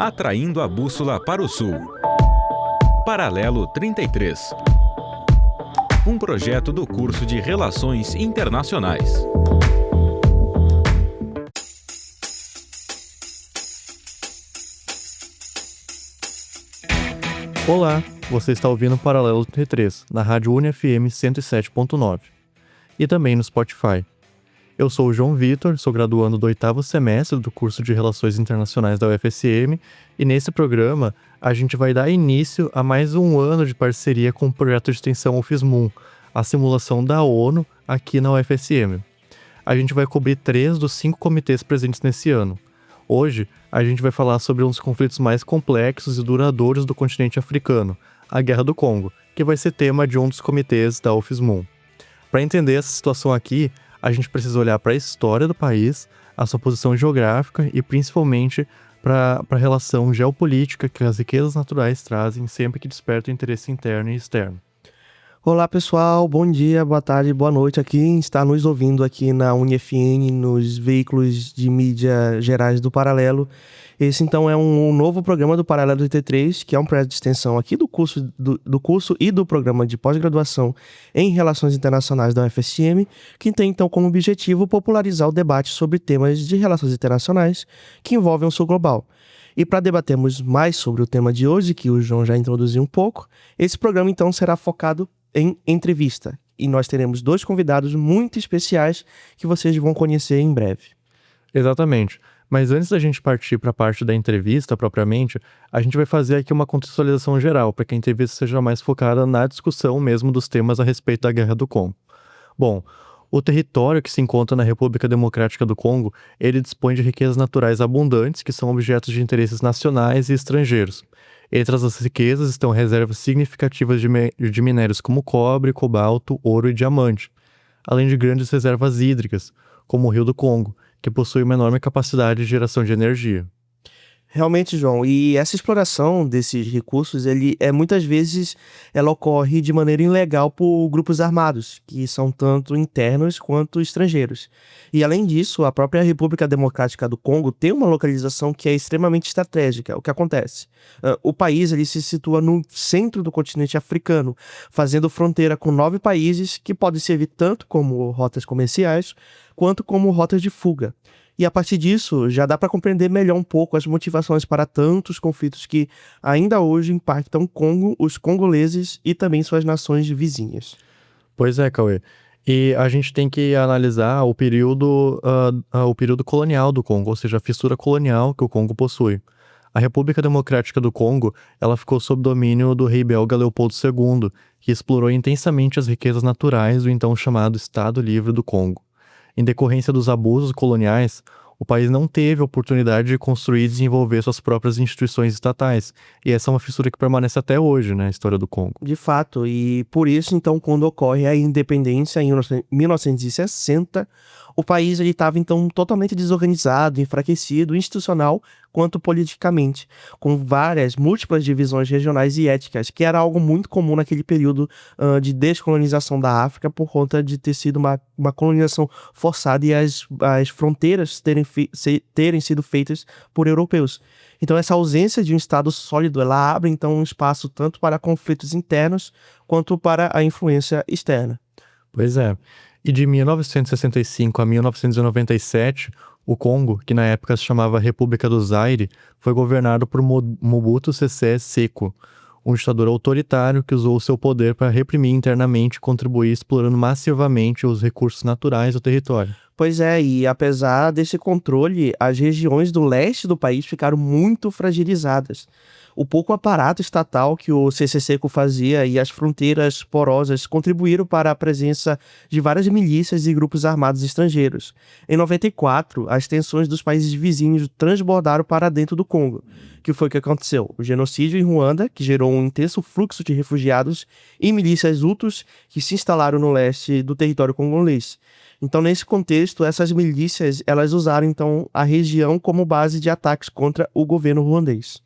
Atraindo a bússola para o sul. Paralelo 33. Um projeto do curso de Relações Internacionais. Olá, você está ouvindo Paralelo 33, na Rádio UniFM 107.9 e também no Spotify. Eu sou o João Vitor, sou graduando do 8º semestre do curso de Relações Internacionais da UFSM e nesse programa a gente vai dar início a mais um ano de parceria com o projeto de extensão UFSMUN, a simulação da ONU aqui na UFSM. A gente vai cobrir 3 dos 5 comitês presentes nesse ano. Hoje, a gente vai falar sobre um dos conflitos mais complexos e duradouros do continente africano, a Guerra do Congo, que vai ser tema de um dos comitês da UFSMUN. Para entender essa situação aqui, a gente precisa olhar para a história do país, a sua posição geográfica e principalmente para a relação geopolítica que as riquezas naturais trazem sempre que despertam interesse interno e externo. Olá pessoal, bom dia, boa tarde, boa noite a quem está nos ouvindo aqui na UniFM, nos veículos de mídia gerais do Paralelo. Esse então é um novo programa do Paralelo T3, que é um projeto de extensão aqui do curso e do programa de pós-graduação em Relações Internacionais da UFSM, que tem então como objetivo popularizar o debate sobre temas de relações internacionais que envolvem o sul global. E para debatermos mais sobre o tema de hoje, que o João já introduziu um pouco, esse programa então será focado em entrevista. E nós teremos 2 convidados muito especiais que vocês vão conhecer em breve. Exatamente. Mas antes da gente partir para a parte da entrevista propriamente, a gente vai fazer aqui uma contextualização geral, para que a entrevista seja mais focada na discussão mesmo dos temas a respeito da Guerra do Congo. Bom, o território que se encontra na República Democrática do Congo, ele dispõe de riquezas naturais abundantes, que são objetos de interesses nacionais e estrangeiros. Entre as riquezas estão reservas significativas de minérios como cobre, cobalto, ouro e diamante, além de grandes reservas hídricas, como o Rio do Congo, que possui uma enorme capacidade de geração de energia. Realmente, João, e essa exploração desses recursos, muitas vezes ela ocorre de maneira ilegal por grupos armados, que são tanto internos quanto estrangeiros. E além disso, a própria República Democrática do Congo tem uma localização que é extremamente estratégica. O que acontece? O país ele se situa no centro do continente africano, fazendo fronteira com 9 países que podem servir tanto como rotas comerciais, quanto como rotas de fuga. E a partir disso, já dá para compreender melhor um pouco as motivações para tantos conflitos que ainda hoje impactam Congo, os congoleses e também suas nações vizinhas. Pois é, Cauê. E a gente tem que analisar o período colonial do Congo, ou seja, a fissura colonial que o Congo possui. A República Democrática do Congo, ela ficou sob domínio do rei belga Leopoldo II, que explorou intensamente as riquezas naturais do então chamado Estado Livre do Congo. Em decorrência dos abusos coloniais, o país não teve a oportunidade de construir e desenvolver suas próprias instituições estatais. E essa é uma fissura que permanece até hoje, né, na história do Congo. De fato, e por isso, então, quando ocorre a independência em 1960, o país estava, então, totalmente desorganizado, enfraquecido, institucional quanto politicamente, com múltiplas divisões regionais e étnicas, que era algo muito comum naquele período de descolonização da África, por conta de ter sido uma colonização forçada e as fronteiras terem sido feitas por europeus. Então, essa ausência de um Estado sólido, ela abre, então, um espaço tanto para conflitos internos, quanto para a influência externa. Pois é. E de 1965 a 1997, o Congo, que na época se chamava República do Zaire, foi governado por Mobutu Sese Seko, um ditador autoritário que usou o seu poder para reprimir internamente e contribuir explorando massivamente os recursos naturais do território. Pois é, e apesar desse controle, as regiões do leste do país ficaram muito fragilizadas. O pouco aparato estatal que o Seko fazia e as fronteiras porosas contribuíram para a presença de várias milícias e grupos armados estrangeiros. Em 94, as tensões dos países vizinhos transbordaram para dentro do Congo. Que foi o que aconteceu? O genocídio em Ruanda, que gerou um intenso fluxo de refugiados, e milícias hutus que se instalaram no leste do território congolês. Então, nesse contexto, essas milícias elas usaram então a região como base de ataques contra o governo ruandês.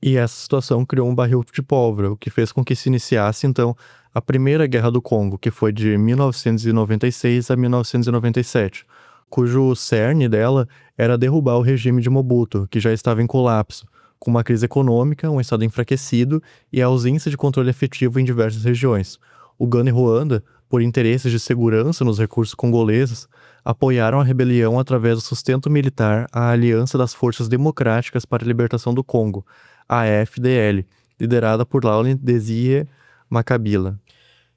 E essa situação criou um barril de pólvora, o que fez com que se iniciasse, então, a Primeira Guerra do Congo, que foi de 1996 a 1997, cujo cerne dela era derrubar o regime de Mobutu, que já estava em colapso, com uma crise econômica, um Estado enfraquecido e a ausência de controle efetivo em diversas regiões. Uganda e Ruanda, por interesses de segurança nos recursos congoleses, apoiaram a rebelião através do sustento militar à Aliança das Forças Democráticas para a Libertação do Congo, a AFDL, liderada por Laurent Désiré Makabila.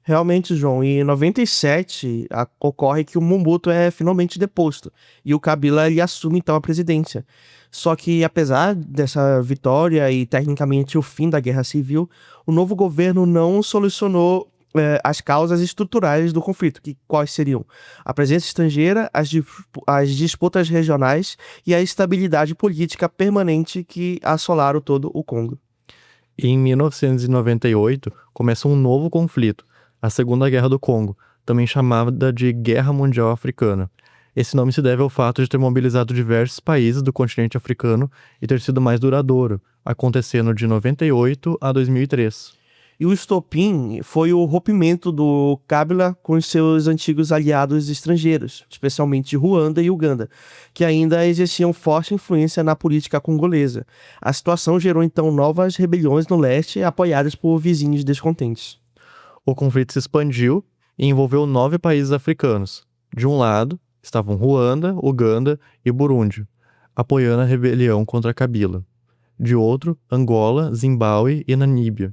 Realmente, João, em 97 ocorre que o Mobutu é finalmente deposto e o Kabila ele assume então a presidência. Só que apesar dessa vitória e tecnicamente o fim da guerra civil, o novo governo não solucionou as causas estruturais do conflito, que quais seriam a presença estrangeira, as disputas regionais e a instabilidade política permanente que assolaram todo o Congo. E em 1998 começa um novo conflito, a Segunda Guerra do Congo, também chamada de Guerra Mundial Africana. Esse nome se deve ao fato de ter mobilizado diversos países do continente africano e ter sido mais duradouro, acontecendo de 98 a 2003. E o estopim foi o rompimento do Kabila com os seus antigos aliados estrangeiros, especialmente Ruanda e Uganda, que ainda exerciam forte influência na política congolesa. A situação gerou então novas rebeliões no leste, apoiadas por vizinhos descontentes. O conflito se expandiu e envolveu 9 países africanos. De um lado, estavam Ruanda, Uganda e Burundi, apoiando a rebelião contra Kabila. De outro, Angola, Zimbábue e Namíbia,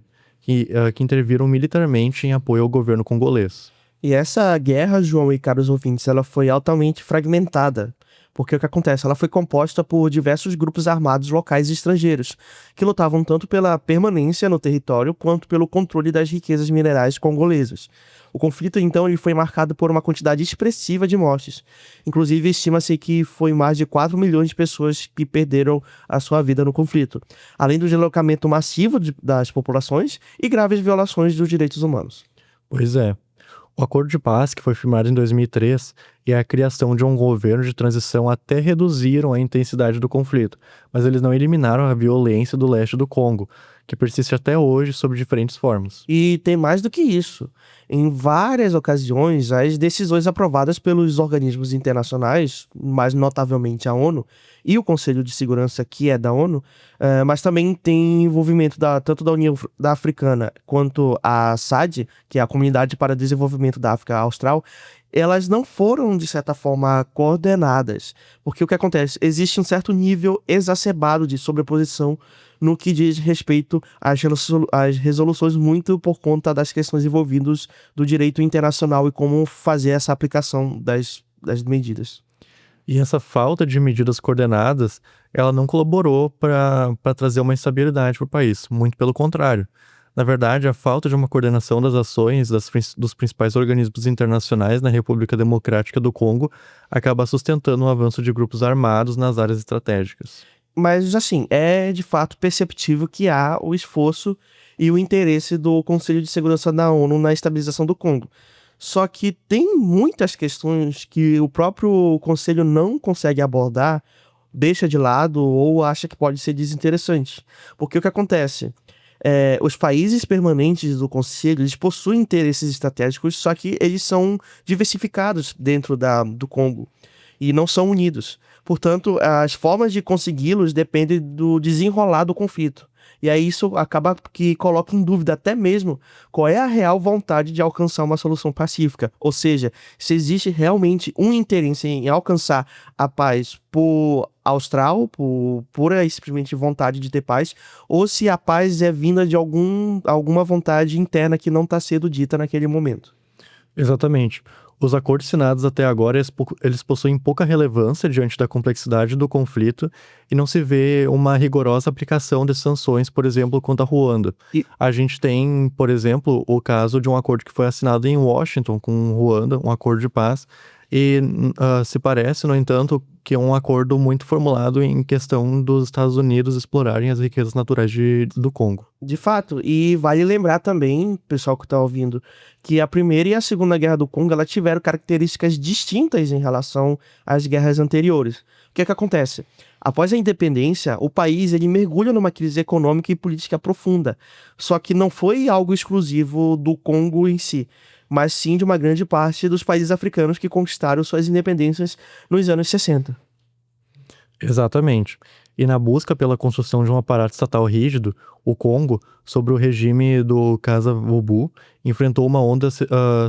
que interviram militarmente em apoio ao governo congolês. E essa guerra, João e caros ouvintes, ela foi altamente fragmentada. Porque o que acontece? Ela foi composta por diversos grupos armados locais e estrangeiros, que lutavam tanto pela permanência no território quanto pelo controle das riquezas minerais congolesas. O conflito, então, ele foi marcado por uma quantidade expressiva de mortes. Inclusive, estima-se que foi mais de 4 milhões de pessoas que perderam a sua vida no conflito, além do deslocamento massivo das populações e graves violações dos direitos humanos. Pois é. O Acordo de Paz, que foi firmado em 2003, e a criação de um governo de transição até reduziram a intensidade do conflito, mas eles não eliminaram a violência do leste do Congo, que persiste até hoje sob diferentes formas. E tem mais do que isso. Em várias ocasiões, as decisões aprovadas pelos organismos internacionais, mais notavelmente a ONU, e o Conselho de Segurança, que é da ONU, mas também tem envolvimento tanto da União Africana quanto a SADC, que é a Comunidade para o Desenvolvimento da África Austral, elas não foram, de certa forma, coordenadas. Porque o que acontece? Existe um certo nível exacerbado de sobreposição no que diz respeito às resoluções, muito por conta das questões envolvidas do direito internacional e como fazer essa aplicação das medidas. E essa falta de medidas coordenadas, ela não colaborou para trazer uma estabilidade para o país, muito pelo contrário. Na verdade, a falta de uma coordenação das ações dos principais organismos internacionais na República Democrática do Congo acaba sustentando o avanço de grupos armados nas áreas estratégicas. Mas, assim, é de fato perceptível que há o esforço e o interesse do Conselho de Segurança da ONU na estabilização do Congo. Só que tem muitas questões que o próprio Conselho não consegue abordar, deixa de lado ou acha que pode ser desinteressante. Porque o que acontece? Os países permanentes do Conselho, eles possuem interesses estratégicos, só que eles são diversificados dentro do Congo e não são unidos. Portanto, as formas de consegui-los dependem do desenrolar do conflito. E aí isso acaba que coloca em dúvida até mesmo qual é a real vontade de alcançar uma solução pacífica. Ou seja, se existe realmente um interesse em alcançar a paz por austral, por pura e simplesmente vontade de ter paz, ou se a paz é vinda de alguma vontade interna que não está sendo dita naquele momento. Exatamente. Os acordos assinados até agora, eles possuem pouca relevância diante da complexidade do conflito e não se vê uma rigorosa aplicação de sanções, por exemplo, contra a Ruanda. A gente tem, por exemplo, o caso de um acordo que foi assinado em Washington com Ruanda, um acordo de paz, e se parece, no entanto, que é um acordo muito formulado em questão dos Estados Unidos explorarem as riquezas naturais do Congo. De fato, e vale lembrar também, pessoal que está ouvindo, que a Primeira e a Segunda Guerra do Congo, elas tiveram características distintas em relação às guerras anteriores. O que é que acontece? Após a independência, o país ele mergulha numa crise econômica e política profunda, só que não foi algo exclusivo do Congo em si, mas sim de uma grande parte dos países africanos que conquistaram suas independências nos anos 60. Exatamente. E na busca pela construção de um aparato estatal rígido, o Congo, sob o regime do Kasa-Vubu, enfrentou uma onda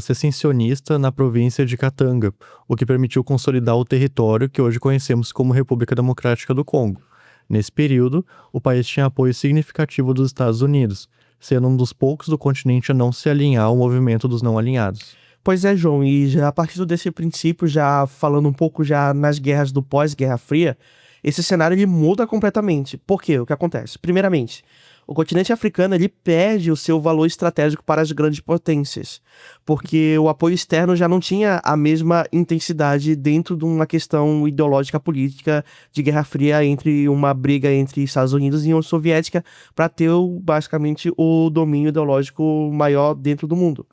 secessionista na província de Katanga, o que permitiu consolidar o território que hoje conhecemos como República Democrática do Congo. Nesse período, o país tinha apoio significativo dos Estados Unidos, sendo um dos poucos do continente a não se alinhar ao movimento dos não alinhados. Pois é, João, e já a partir desse princípio, já falando um pouco já nas guerras do pós-Guerra Fria, esse cenário ele muda completamente. Por quê? O que acontece? Primeiramente, o continente africano ele perde o seu valor estratégico para as grandes potências, porque o apoio externo já não tinha a mesma intensidade dentro de uma questão ideológica política de Guerra Fria, entre uma briga entre Estados Unidos e União Soviética para ter basicamente o domínio ideológico maior dentro do mundo.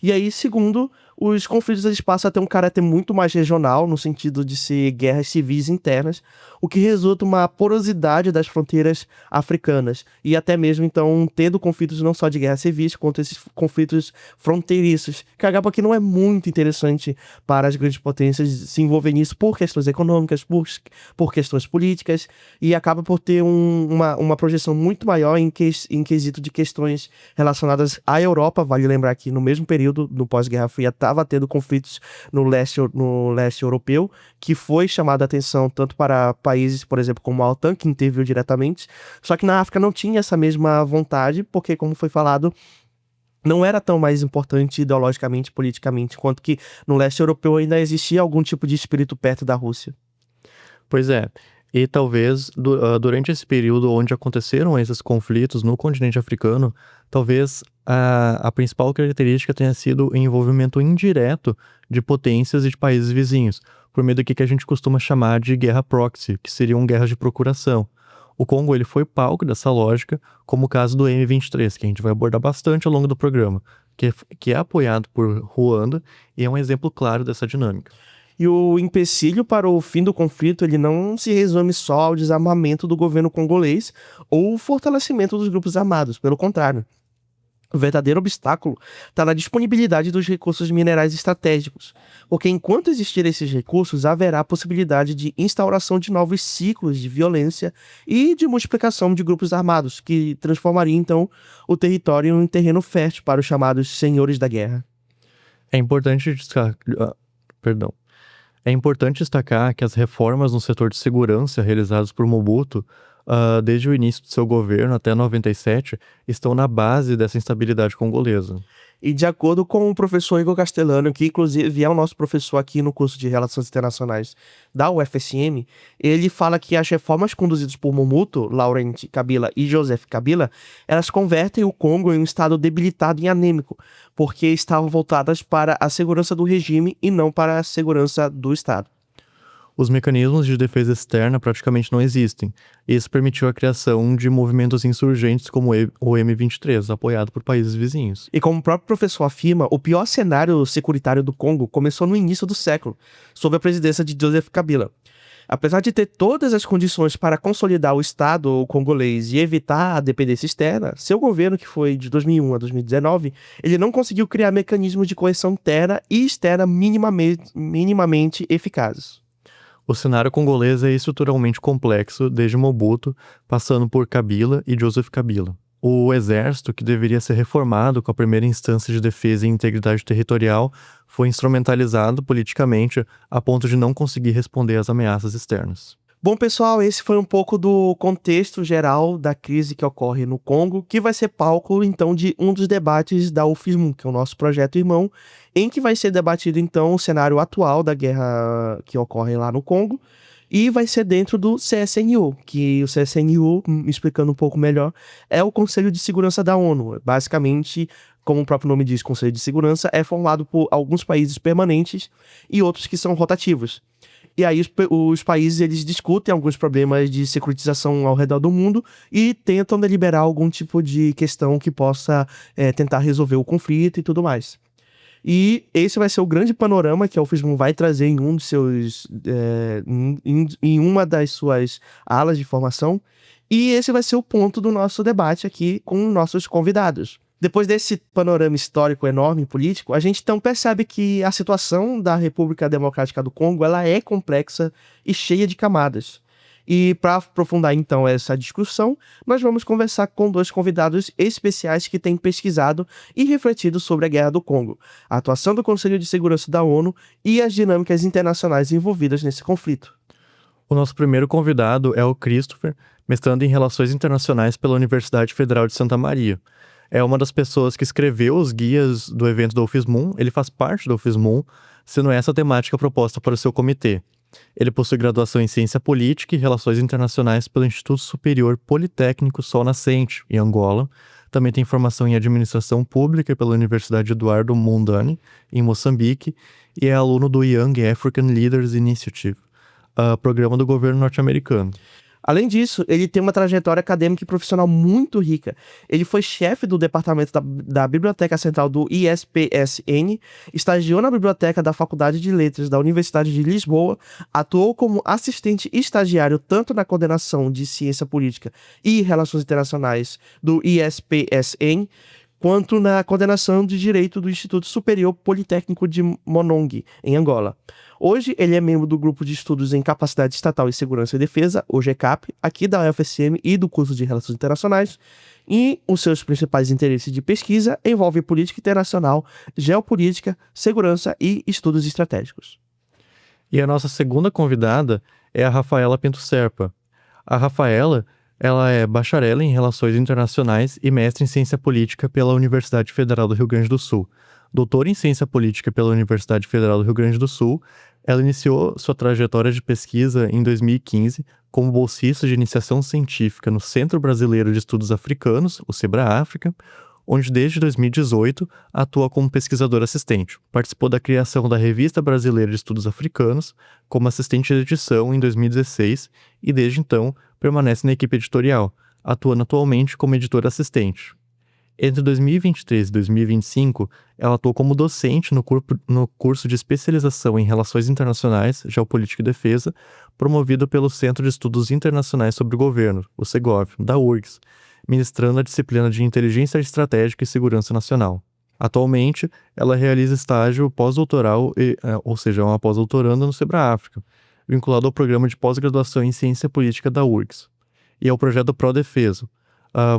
E aí, segundo, os conflitos eles passam a ter um caráter muito mais regional, no sentido de ser guerras civis internas, o que resulta uma porosidade das fronteiras africanas, e até mesmo, então, tendo conflitos não só de guerras civis, quanto esses conflitos fronteiriços, que acaba que não é muito interessante para as grandes potências se envolver nisso por questões econômicas, por questões políticas, e acaba por ter uma projeção muito maior em quesito de questões relacionadas à Europa. Vale lembrar que no mesmo período, no pós-Guerra Fria, estava tendo conflitos no leste europeu, que foi chamada a atenção tanto para países, por exemplo, como a OTAN, que interviu diretamente, só que na África não tinha essa mesma vontade, porque, como foi falado, não era tão mais importante ideologicamente, politicamente, quanto que no leste europeu ainda existia algum tipo de espírito perto da Rússia. Pois é, e talvez durante esse período onde aconteceram esses conflitos no continente africano, talvez a principal característica tenha sido o envolvimento indireto de potências e de países vizinhos, por meio do que a gente costuma chamar de guerra proxy, que seriam guerras de procuração. O Congo ele foi palco dessa lógica, como o caso do M23, que a gente vai abordar bastante ao longo do programa, que é apoiado por Ruanda e é um exemplo claro dessa dinâmica. E o empecilho para o fim do conflito ele não se resume só ao desarmamento do governo congolês ou o fortalecimento dos grupos armados, pelo contrário. O verdadeiro obstáculo está na disponibilidade dos recursos minerais estratégicos, porque enquanto existirem esses recursos, haverá a possibilidade de instauração de novos ciclos de violência e de multiplicação de grupos armados, que transformaria então o território em um terreno fértil para os chamados senhores da guerra. É importante destacar que as reformas no setor de segurança realizadas por Mobutu, desde o início do seu governo até 97, estão na base dessa instabilidade congolesa. E de acordo com o professor Igor Castellano, que inclusive é o nosso professor aqui no curso de Relações Internacionais da UFSM, ele fala que as reformas conduzidas por Mobutu, Laurent Kabila e Joseph Kabila, elas convertem o Congo em um estado debilitado e anêmico, porque estavam voltadas para a segurança do regime e não para a segurança do Estado. Os mecanismos de defesa externa praticamente não existem. Isso permitiu a criação de movimentos insurgentes como o M23, apoiado por países vizinhos. E como o próprio professor afirma, o pior cenário securitário do Congo começou no início do século, sob a presidência de Joseph Kabila. Apesar de ter todas as condições para consolidar o Estado congolês e evitar a dependência externa, seu governo, que foi de 2001 a 2019, ele não conseguiu criar mecanismos de coesão interna e externa minimamente eficazes. O cenário congolês é estruturalmente complexo desde Mobutu, passando por Kabila e Joseph Kabila. O exército, que deveria ser reformado com a primeira instância de defesa e integridade territorial, foi instrumentalizado politicamente a ponto de não conseguir responder às ameaças externas. Bom, pessoal, esse foi um pouco do contexto geral da crise que ocorre no Congo, que vai ser palco, então, de um dos debates da UFSM, que é o nosso projeto irmão, em que vai ser debatido, então, o cenário atual da guerra que ocorre lá no Congo, e vai ser dentro do CSNU, que o CSNU, explicando um pouco melhor, é o Conselho de Segurança da ONU. Basicamente, como o próprio nome diz, Conselho de Segurança, é formado por alguns países permanentes e outros que são rotativos. E aí os países eles discutem alguns problemas de securitização ao redor do mundo e tentam deliberar algum tipo de questão que possa tentar resolver o conflito e tudo mais. E esse vai ser o grande panorama que a UFSM vai trazer em um dos seus, em uma das suas alas de formação. E esse vai ser o ponto do nosso debate aqui com nossos convidados. Depois desse panorama histórico enorme e político, a gente então percebe que a situação da República Democrática do Congo ela é complexa e cheia de camadas. E para aprofundar então essa discussão, nós vamos conversar com dois convidados especiais que têm pesquisado e refletido sobre a Guerra do Congo, a atuação do Conselho de Segurança da ONU e as dinâmicas internacionais envolvidas nesse conflito. O nosso primeiro convidado é o Christopher, mestrando em Relações Internacionais pela Universidade Federal de Santa Maria. É uma das pessoas que escreveu os guias do evento da UFSMUN, ele faz parte da UFSMUN, sendo essa a temática proposta para o seu comitê. Ele possui graduação em Ciência Política e Relações Internacionais pelo Instituto Superior Politécnico Sol Nascente, em Angola. Também tem formação em Administração Pública pela Universidade Eduardo Mondlane, em Moçambique, e é aluno do Young African Leaders Initiative, programa do governo norte-americano. Além disso, ele tem uma trajetória acadêmica e profissional muito rica. Ele foi chefe do departamento da Biblioteca Central do ISPSN, estagiou na Biblioteca da Faculdade de Letras da Universidade de Lisboa, atuou como assistente estagiário tanto na coordenação de Ciência Política e Relações Internacionais do ISPSN, quanto na coordenação de Direito do Instituto Superior Politécnico de Monongue, em Angola. Hoje, ele é membro do Grupo de Estudos em Capacidade Estatal e Segurança e Defesa, o GCAP, aqui da UFSM e do curso de Relações Internacionais, e os seus principais interesses de pesquisa envolvem política internacional, geopolítica, segurança e estudos estratégicos. E a nossa segunda convidada é a Rafaela Pinto Serpa. A Rafaela, ela é bacharel em Relações Internacionais e mestre em Ciência Política pela Universidade Federal do Rio Grande do Sul. Doutora em Ciência Política pela Universidade Federal do Rio Grande do Sul, ela iniciou sua trajetória de pesquisa em 2015 como bolsista de iniciação científica no Centro Brasileiro de Estudos Africanos, o CEBRA-África, onde desde 2018 atua como pesquisadora assistente. Participou da criação da Revista Brasileira de Estudos Africanos como assistente de edição em 2016 e desde então permanece na equipe editorial, atuando atualmente como editora assistente. Entre 2023 e 2025, ela atuou como docente no curso de especialização em Relações Internacionais, Geopolítica e Defesa, promovido pelo Centro de Estudos Internacionais sobre o Governo, o CEGOV, da URGS, ministrando a disciplina de Inteligência Estratégica e Segurança Nacional. Atualmente, ela realiza estágio pós-doutoral, ou seja, é uma pós-doutoranda no CEBRA-África, vinculado ao programa de pós-graduação em Ciência Política da URGS, e ao projeto Prodefesa,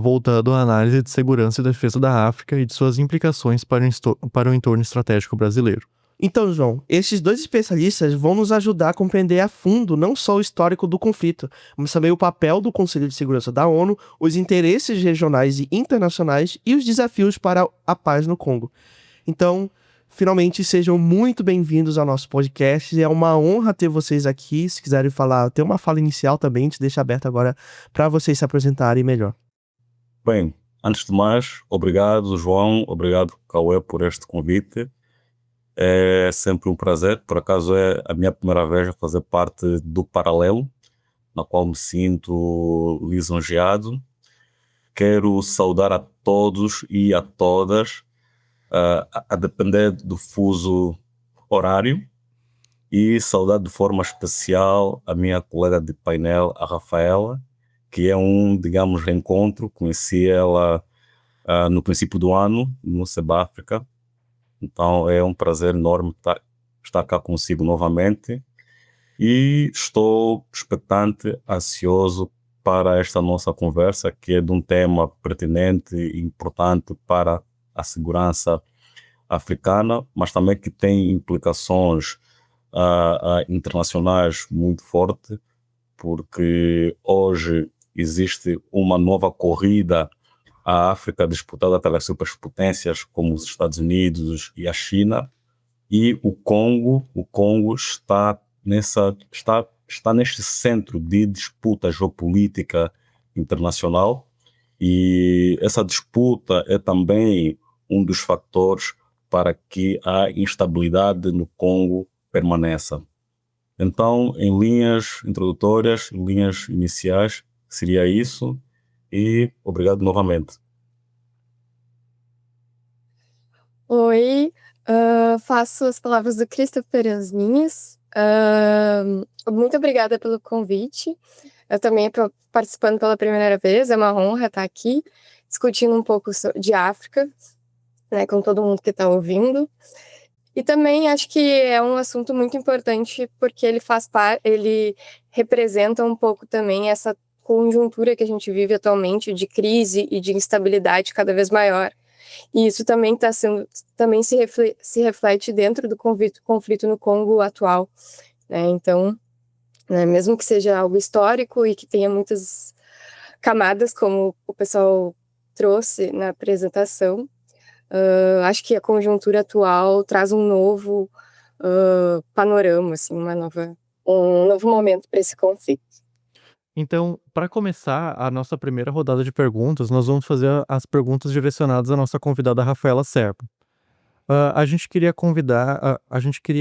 voltado à análise de segurança e defesa da África e de suas implicações para o entorno estratégico brasileiro. Então, João, esses dois especialistas vão nos ajudar a compreender a fundo não só o histórico do conflito, mas também o papel do Conselho de Segurança da ONU, os interesses regionais e internacionais e os desafios para a paz no Congo. Então, finalmente, sejam muito bem-vindos ao nosso podcast. É uma honra ter vocês aqui. Se quiserem falar, ter uma fala inicial também, te deixo aberto agora para vocês se apresentarem melhor. Bem, antes de mais, obrigado, João, obrigado, Cauê, por este convite. É sempre um prazer, por acaso é a minha primeira vez a fazer parte do Paralelo, na qual me sinto lisonjeado. Quero saudar a todos e a todas, a depender do fuso horário, e saudar de forma especial a minha colega de painel, a Rafaela, que é digamos, reencontro. Conheci ela no princípio do ano, no CEBRA-África. Então é um prazer enorme estar cá consigo novamente. E estou expectante, ansioso para esta nossa conversa, que é de um tema pertinente e importante para a segurança africana, mas também que tem implicações internacionais muito fortes, porque hoje existe uma nova corrida à África disputada pelas superpotências como os Estados Unidos e a China, e o Congo está neste centro de disputa geopolítica internacional, e essa disputa é também um dos fatores para que a instabilidade no Congo permaneça. Então, em linhas introdutórias, em linhas iniciais, seria isso, e obrigado novamente. Oi, faço as palavras do Christopher as minhas. Muito obrigada pelo convite. Eu também estou participando pela primeira vez, é uma honra estar aqui, discutindo um pouco de África, né, com todo mundo que está ouvindo. E também acho que é um assunto muito importante porque ele representa um pouco também essa conjuntura que a gente vive atualmente de crise e de instabilidade cada vez maior. E isso também também se reflete dentro do conflito no Congo atual, né? Então, né, mesmo que seja algo histórico e que tenha muitas camadas, como o pessoal trouxe na apresentação, acho que a conjuntura atual traz um novo panorama, assim, um novo momento para esse conflito. Então, para começar a nossa primeira rodada de perguntas, nós vamos fazer as perguntas direcionadas à nossa convidada Rafaela Serpa. A gente queria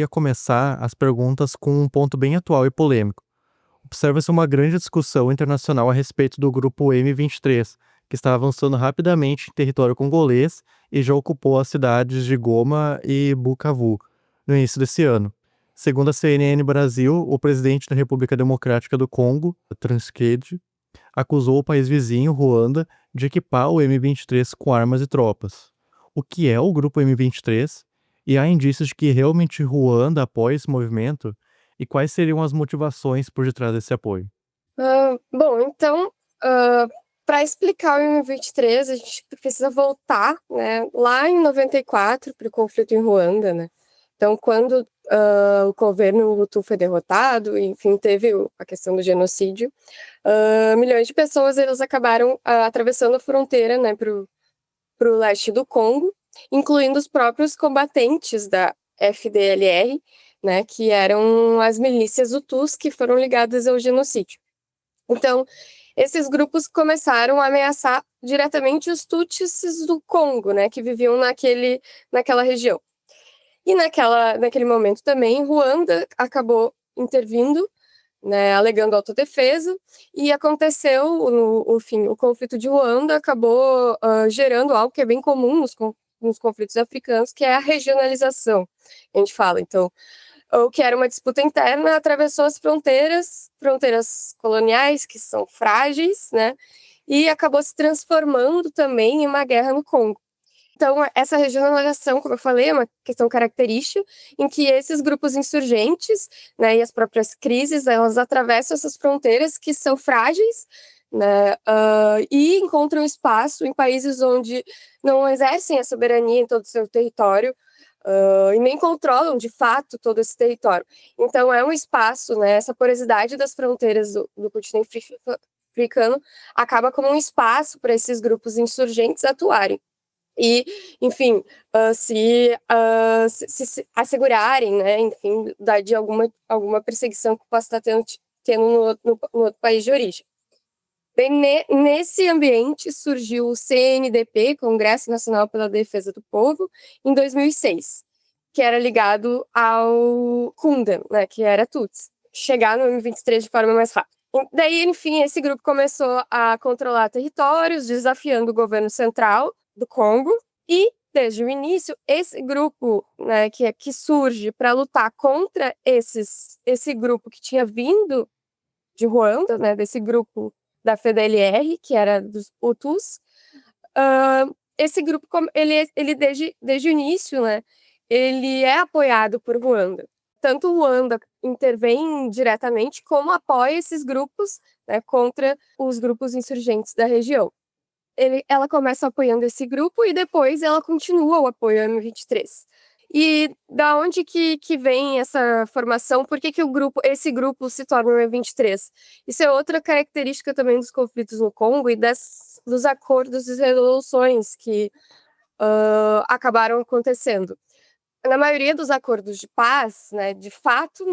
começar as perguntas com um ponto bem atual e polêmico. Observa-se uma grande discussão internacional a respeito do grupo M23, que está avançando rapidamente em território congolês e já ocupou as cidades de Goma e Bukavu no início desse ano. Segundo a CNN Brasil, o presidente da República Democrática do Congo, Tshisekedi, acusou o país vizinho, Ruanda, de equipar o M23 com armas e tropas. O que é o grupo M23? E há indícios de que realmente Ruanda apoia esse movimento? E quais seriam as motivações por detrás desse apoio? Bom, então, para explicar o M23, a gente precisa voltar, né, lá em 94 para o conflito em Ruanda, né? Então, quando o governo Hutu foi derrotado, enfim, teve a questão do genocídio, milhões de pessoas eles acabaram atravessando a fronteira, né, para o leste do Congo, incluindo os próprios combatentes da FDLR, né, que eram as milícias Hutus que foram ligadas ao genocídio. Então, esses grupos começaram a ameaçar diretamente os Tutsis do Congo, né, que viviam naquela região. E naquele momento também, Ruanda acabou intervindo, né, alegando autodefesa, e aconteceu, o conflito de Ruanda acabou gerando algo que é bem comum nos conflitos africanos, que é a regionalização, a gente fala. Então, o que era uma disputa interna atravessou as fronteiras coloniais, que são frágeis, né, e acabou se transformando também em uma guerra no Congo. Então, essa regionalização, como eu falei, é uma questão característica em que esses grupos insurgentes, né, e as próprias crises, elas atravessam essas fronteiras que são frágeis, né, e encontram espaço em países onde não exercem a soberania em todo o seu território, e nem controlam, de fato, todo esse território. Então, é um espaço, né, essa porosidade das fronteiras do continente africano acaba como um espaço para esses grupos insurgentes atuarem. E, enfim, se assegurarem, né, enfim, de alguma perseguição que possa estar tendo no outro país de origem. Bem, nesse ambiente surgiu o CNDP, Congresso Nacional pela Defesa do Povo, em 2006, que era ligado ao Kunda, né, que era Tutsi, chegar no M23 de forma mais rápida. Daí, enfim, esse grupo começou a controlar territórios, desafiando o governo central do Congo, e desde o início, esse grupo, né, que surge para lutar contra esse grupo que tinha vindo de Ruanda, né, desse grupo da FDLR, que era dos Hutus, esse grupo, ele desde o início, né, ele é apoiado por Ruanda. Tanto Ruanda intervém diretamente, como apoia esses grupos, né, contra os grupos insurgentes da região. Ela começa apoiando esse grupo e depois ela continua o apoio ao M23. E da onde que vem essa formação? Por que esse grupo se torna o M23? Isso é outra característica também dos conflitos no Congo e dos acordos e resoluções que acabaram acontecendo. Na maioria dos acordos de paz, né, de fato,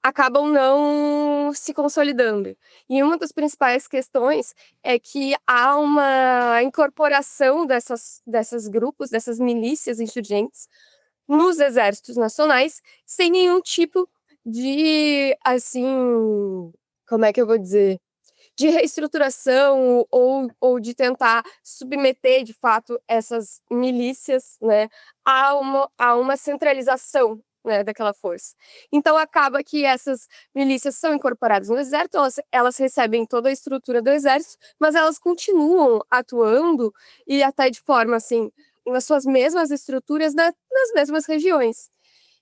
acabam não se consolidando. E uma das principais questões é que há uma incorporação dessas grupos, dessas milícias insurgentes, nos exércitos nacionais, sem nenhum tipo de, assim, como é que eu vou dizer? De reestruturação ou de tentar submeter, de fato, essas milícias, né, a uma centralização, né, daquela força. Então, acaba que essas milícias são incorporadas no exército, elas recebem toda a estrutura do exército, mas elas continuam atuando e até de forma, assim, nas suas mesmas estruturas nas mesmas regiões.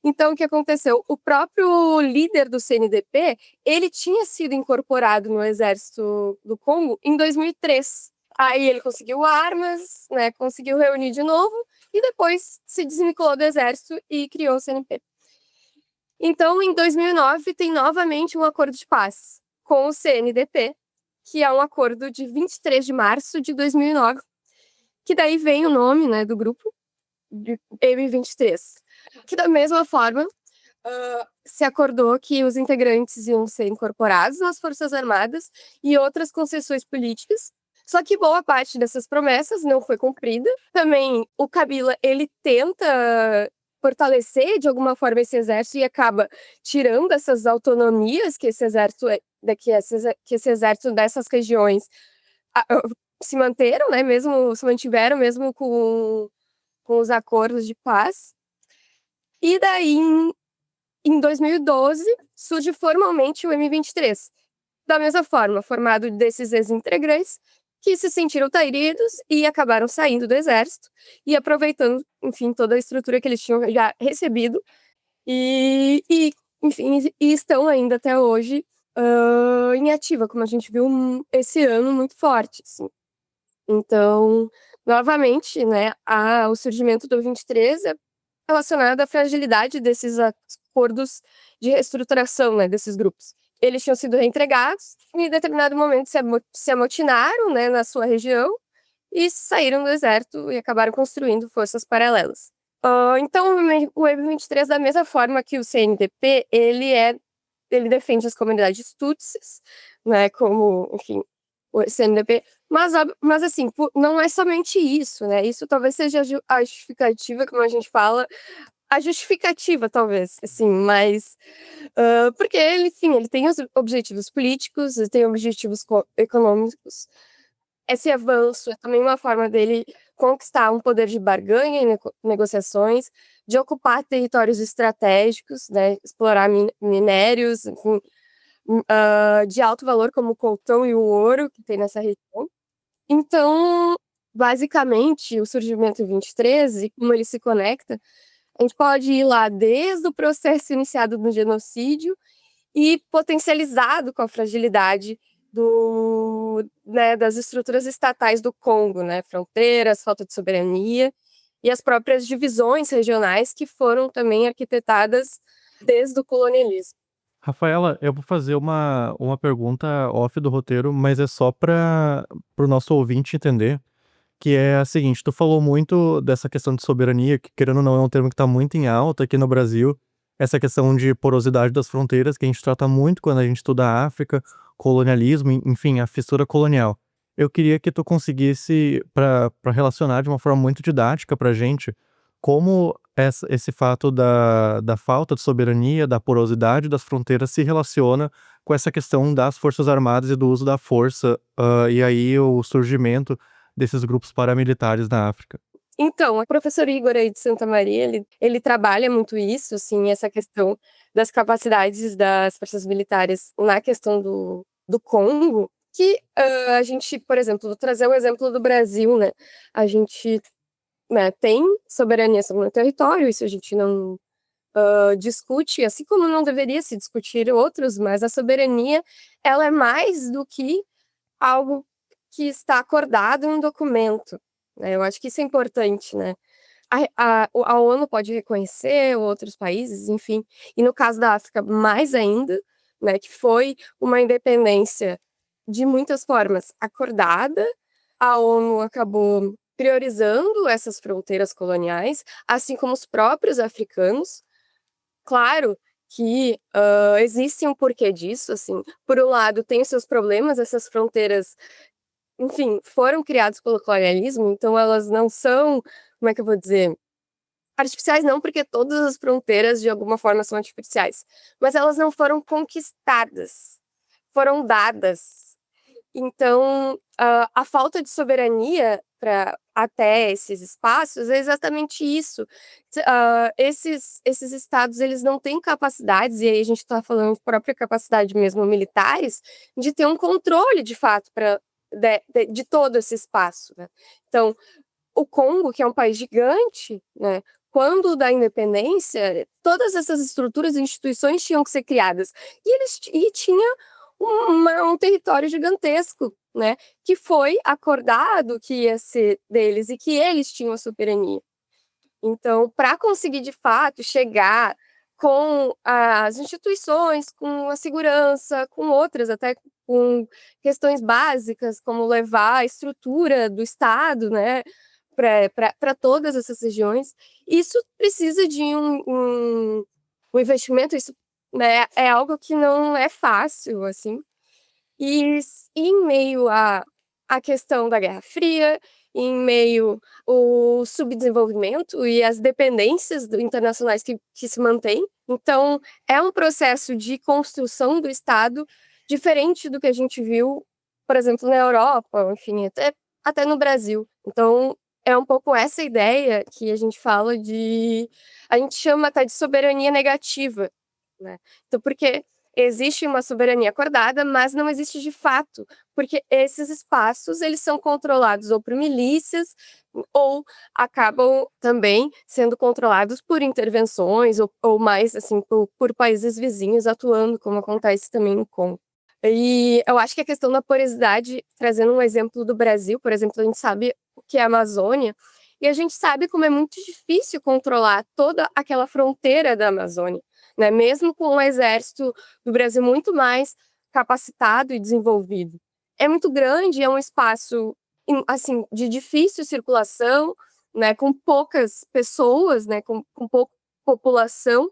Então, o que aconteceu? O próprio líder do CNDP, ele tinha sido incorporado no exército do Congo em 2003. Aí ele conseguiu armas, né, conseguiu reunir de novo e depois se desvinculou do exército e criou o CNP. Então, em 2009, tem novamente um acordo de paz com o CNDP, que é um acordo de 23 de março de 2009, que daí vem o nome, né, do grupo, de M23. Que da mesma forma, se acordou que os integrantes iam ser incorporados nas Forças Armadas e outras concessões políticas. Só que boa parte dessas promessas não foi cumprida. Também o Kabila, ele tenta fortalecer de alguma forma esse exército e acaba tirando essas autonomias que esse exército que esse exército dessas regiões se manteram, né, mesmo se mantiveram mesmo com os acordos de paz. E daí em 2012 surge formalmente o M23. Da mesma forma, formado desses ex-integrantes que se sentiram traídos e acabaram saindo do exército e aproveitando, enfim, toda a estrutura que eles tinham já recebido e enfim, e estão ainda até hoje em ativa, como a gente viu esse ano muito forte, assim. Então, novamente, né, o surgimento do 23 é relacionado à fragilidade desses acordos de reestruturação, né, desses grupos. Eles tinham sido reentregados e em determinado momento se amotinaram, né, na sua região e saíram do exército e acabaram construindo forças paralelas. Então, o M23, da mesma forma que o CNDP, ele defende as comunidades tutsis, né, como, enfim, o CNDP, mas assim, não é somente isso, né, isso talvez seja a justificativa, como a gente fala, a justificativa talvez, assim, mas porque ele, enfim, ele tem os objetivos políticos, ele tem objetivos econômicos. Esse avanço é também uma forma dele conquistar um poder de barganha em negociações, de ocupar territórios estratégicos, né, explorar minérios, enfim, de alto valor como o coltão e o ouro que tem nessa região. Então, basicamente, o surgimento de 2013, como ele se conecta, a gente pode ir lá desde o processo iniciado no genocídio e potencializado com a fragilidade né, das estruturas estatais do Congo, né, fronteiras, falta de soberania e as próprias divisões regionais que foram também arquitetadas desde o colonialismo. Rafaela, eu vou fazer uma pergunta off do roteiro, mas é só para o nosso ouvinte entender, que é a seguinte: tu falou muito dessa questão de soberania, que querendo ou não é um termo que está muito em alta aqui no Brasil, essa questão de porosidade das fronteiras, que a gente trata muito quando a gente estuda a África, colonialismo, enfim, a fissura colonial. Eu queria que tu conseguisse, para relacionar de uma forma muito didática para a gente, como esse fato da falta de soberania, da porosidade das fronteiras se relaciona com essa questão das Forças Armadas e do uso da força, e aí o surgimento desses grupos paramilitares na África. Então, o professor Igor aí de Santa Maria, ele trabalha muito isso, assim, essa questão das capacidades das forças militares na questão do Congo, que a gente, por exemplo, vou trazer o exemplo do Brasil, né? A gente, né, tem soberania sobre o território, isso a gente não discute, assim como não deveria se discutir outros, mas a soberania, ela é mais do que algo que está acordado em um documento, né? Eu acho que isso é importante, né? A ONU pode reconhecer outros países, enfim, e no caso da África, mais ainda, né, que foi uma independência de muitas formas acordada, a ONU acabou priorizando essas fronteiras coloniais, assim como os próprios africanos. Claro que existe um porquê disso, assim, por um lado tem os seus problemas, essas fronteiras, enfim, foram criadas pelo colonialismo, então elas não são, como é que eu vou dizer, artificiais não, porque todas as fronteiras de alguma forma são artificiais, mas elas não foram conquistadas, foram dadas. Então, a falta de soberania até esses espaços é exatamente isso. Esses estados, eles não têm capacidades, e aí a gente está falando de própria capacidade mesmo militares, de ter um controle, de fato, de todo esse espaço, né? Então, o Congo, que é um país gigante, né, quando da independência, todas essas estruturas e instituições tinham que ser criadas. E tinha um território gigantesco, né, que foi acordado que ia ser deles e que eles tinham a soberania. Então, para conseguir de fato chegar com as instituições, com a segurança, com outras, até com questões básicas, como levar a estrutura do Estado, né, para todas essas regiões, isso precisa de um investimento, isso, né, é algo que não é fácil, assim, e em meio à questão da Guerra Fria, em meio o subdesenvolvimento e as dependências internacionais que se mantêm. Então, é um processo de construção do Estado diferente do que a gente viu, por exemplo, na Europa, enfim, até no Brasil. Então, é um pouco essa ideia que a gente fala de... A gente chama até de soberania negativa, né? Então, porque existe uma soberania acordada, mas não existe de fato, porque esses espaços eles são controlados ou por milícias ou acabam também sendo controlados por intervenções ou mais assim por países vizinhos atuando, como acontece também no Congo. E eu acho que a questão da porosidade, trazendo um exemplo do Brasil, por exemplo, a gente sabe o que é a Amazônia, e a gente sabe como é muito difícil controlar toda aquela fronteira da Amazônia, né? Mesmo com um exército do Brasil muito mais capacitado e desenvolvido. É muito grande, é um espaço assim de difícil circulação, né? Com poucas pessoas, né? Com pouca população,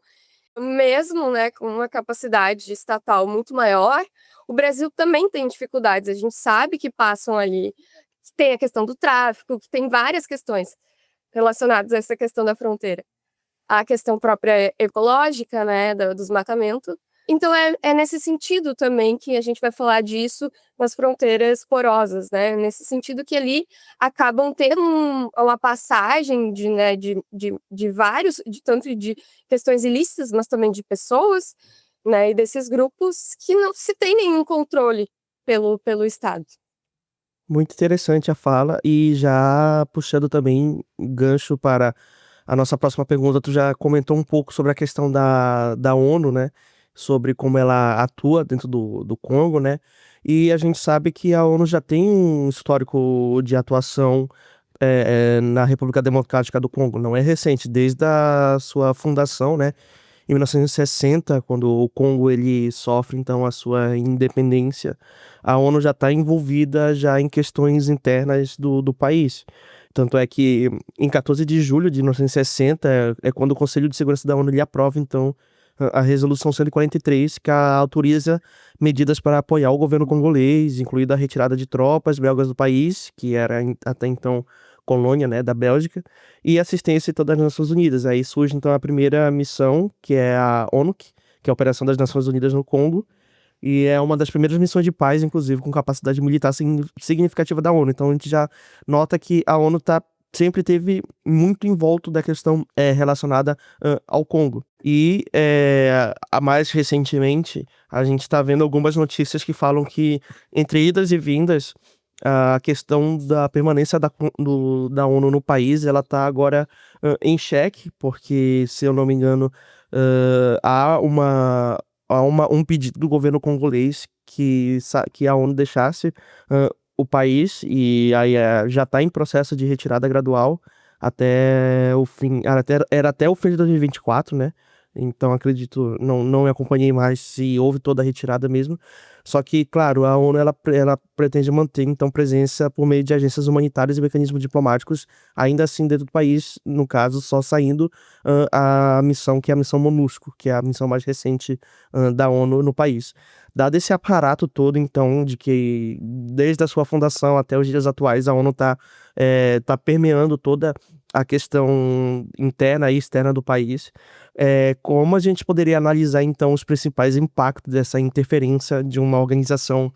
mesmo, né? Com uma capacidade estatal muito maior. O Brasil também tem dificuldades. A gente sabe que passam ali, que tem a questão do tráfico, que tem várias questões relacionadas a essa questão da fronteira. A questão própria ecológica, né, do desmatamento. Então, é nesse sentido também que a gente vai falar disso nas fronteiras porosas, né? Nesse sentido que ali acabam tendo uma passagem né, de vários, tanto de questões ilícitas, mas também de pessoas, né, e desses grupos que não se tem nenhum controle pelo Estado. Muito interessante a fala e já puxando também gancho para a nossa próxima pergunta, tu já comentou um pouco sobre a questão da ONU, né, sobre como ela atua dentro do Congo, né, e a gente sabe que a ONU já tem um histórico de atuação, na República Democrática do Congo, não é recente, desde a sua fundação, né, em 1960, quando o Congo ele sofre então a sua independência, a ONU já está envolvida já em questões internas do país. Tanto é que em 14 de julho de 1960 é quando o Conselho de Segurança da ONU ele aprova então a resolução 143 que autoriza medidas para apoiar o governo congolês, incluindo a retirada de tropas belgas do país, que era até então colônia, né, da Bélgica, e assistência das Nações Unidas. Aí surge então a primeira missão, que é a ONUC, que é a Operação das Nações Unidas no Congo, e é uma das primeiras missões de paz, inclusive, com capacidade militar significativa da ONU. Então a gente já nota que a ONU sempre teve muito em volta da questão relacionada ao Congo. E mais recentemente, a gente está vendo algumas notícias que falam que, entre idas e vindas, a questão da permanência da ONU no país, ela está agora em xeque, porque, se eu não me engano, há um pedido do governo congolês que a ONU deixasse o país, e aí já está em processo de retirada gradual até o fim, era até o fim de 2024, né? Então acredito, não me acompanhei mais se houve toda a retirada mesmo. Só que, claro, a ONU ela pretende manter então presença por meio de agências humanitárias e mecanismos diplomáticos, ainda assim dentro do país, no caso, só saindo a missão, que é a missão MONUSCO, que é a missão mais recente da ONU no país. Dado esse aparato todo, então, de que desde a sua fundação até os dias atuais, a ONU tá permeando toda a questão interna e externa do país, como a gente poderia analisar, então, os principais impactos dessa interferência de uma organização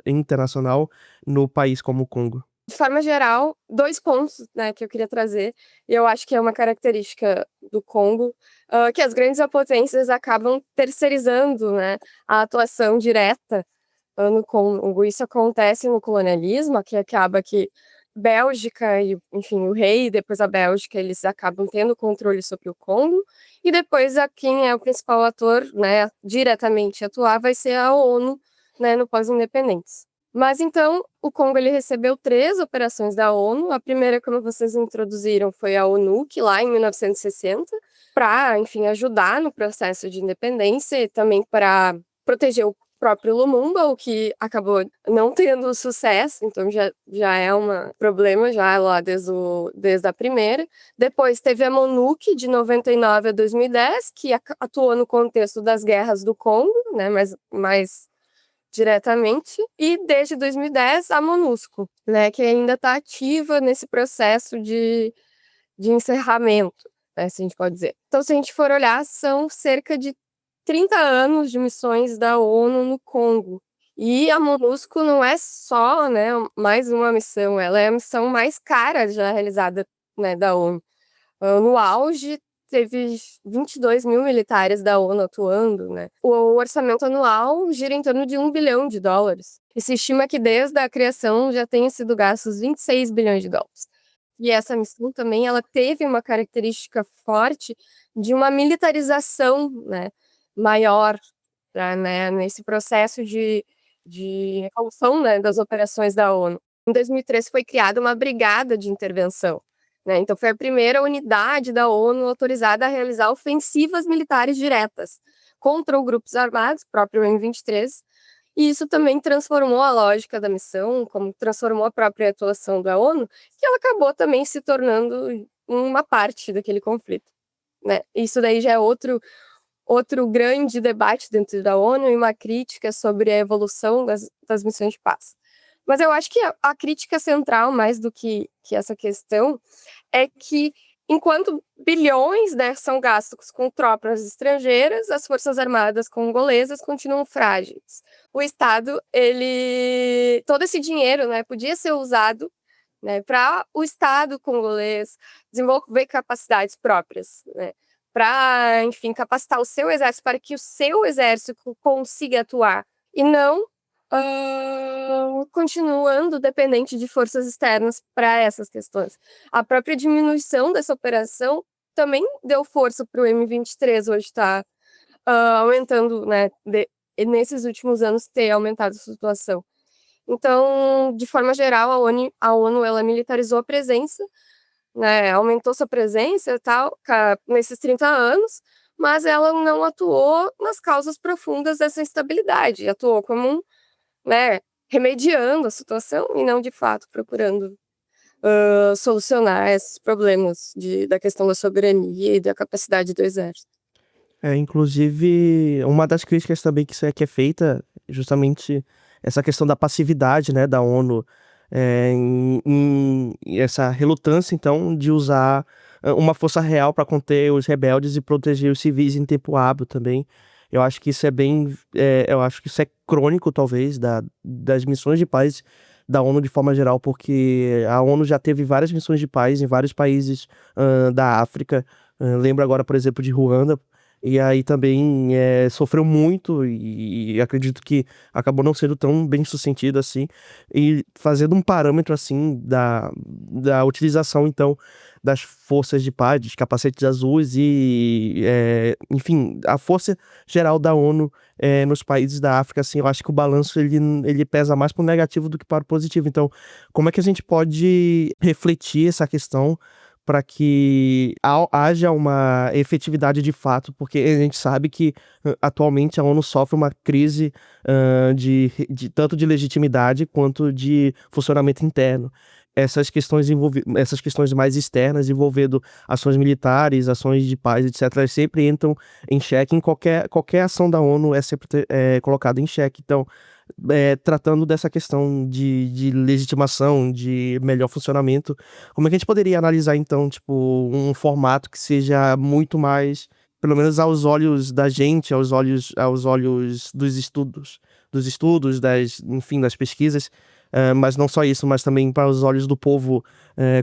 internacional no país como o Congo? De forma geral, 2 pontos, né, que eu queria trazer, e eu acho que é uma característica do Congo, que as grandes potências acabam terceirizando, né, a atuação direta no Congo. Isso acontece no colonialismo, que acaba que Bélgica e, enfim, o rei e depois a Bélgica, eles acabam tendo controle sobre o Congo, e depois quem é o principal ator, né, diretamente atuar vai ser a ONU, né, no pós-independência. Mas então, o Congo ele recebeu 3 operações da ONU. A primeira, como vocês introduziram, foi a ONUC, lá em 1960, para, enfim, ajudar no processo de independência e também para proteger o próprio Lumumba, o que acabou não tendo sucesso, então já é um problema já lá desde a primeira. Depois teve a MONUC, de 99 a 2010, que atuou no contexto das guerras do Congo, né, mais diretamente, e desde 2010 a MONUSCO, né, que ainda está ativa nesse processo de encerramento, né, se a gente pode dizer. Então, se a gente for olhar, são cerca de 30 anos de missões da ONU no Congo. E a MONUSCO não é só, né, mais uma missão, ela é a missão mais cara já realizada, né, da ONU. No auge, teve 22 mil militares da ONU atuando, né? O orçamento anual gira em torno de US$ 1 bilhão. E se estima que desde a criação já tenha sido gastos US$ 26 bilhões. E essa missão também, ela teve uma característica forte de uma militarização, né, maior, né, nesse processo de evolução, né, das operações da ONU. Em 2003 foi criada uma brigada de intervenção, né, então foi a primeira unidade da ONU autorizada a realizar ofensivas militares diretas contra os grupos armados, próprio M23, e isso também transformou a lógica da missão, como transformou a própria atuação da ONU, que ela acabou também se tornando uma parte daquele conflito, né. Isso daí já é outro grande debate dentro da ONU e uma crítica sobre a evolução das missões de paz. Mas eu acho que a crítica central, mais do que essa questão, é que enquanto bilhões, né, são gastos com tropas estrangeiras, as forças armadas congolesas continuam frágeis. O Estado, todo esse dinheiro, né, podia ser usado, né, para o Estado congolês desenvolver capacidades próprias, né, para, enfim, capacitar o seu exército para que o seu exército consiga atuar e não continuando dependente de forças externas para essas questões. A própria diminuição dessa operação também deu força para o M23 hoje estar aumentando, né, nesses últimos anos ter aumentado a situação. Então, de forma geral, a ONU ela militarizou a presença, né, aumentou sua presença e tal, nesses 30 anos, mas ela não atuou nas causas profundas dessa instabilidade, atuou como né, remediando a situação e não, de fato, procurando solucionar esses problemas da questão da soberania e da capacidade do exército. Inclusive, uma das críticas também que é feita é justamente essa questão da passividade, né, da ONU, em essa relutância, então, de usar uma força real para conter os rebeldes e proteger os civis em tempo hábil também. Eu acho que isso eu acho que isso é crônico, talvez, das missões de paz da ONU de forma geral, porque a ONU já teve várias missões de paz em vários países da África. Lembro agora, por exemplo, de Ruanda, e aí também sofreu muito e acredito que acabou não sendo tão bem sucedido assim, e fazendo um parâmetro assim da utilização então das forças de paz, dos capacetes azuis e enfim, a força geral da ONU nos países da África, assim, eu acho que o balanço ele pesa mais para o negativo do que para o positivo. Então, como é que a gente pode refletir essa questão para que haja uma efetividade de fato, porque a gente sabe que atualmente a ONU sofre uma crise tanto de legitimidade quanto de funcionamento interno. Essas questões mais externas envolvendo ações militares, ações de paz, etc., elas sempre entram em xeque, em qualquer ação da ONU é sempre colocada em xeque. Então, tratando dessa questão de legitimação, de melhor funcionamento, como é que a gente poderia analisar, então, tipo, um formato que seja muito mais, pelo menos aos olhos da gente, aos olhos dos estudos, enfim, das pesquisas, mas não só isso, mas também para os olhos do povo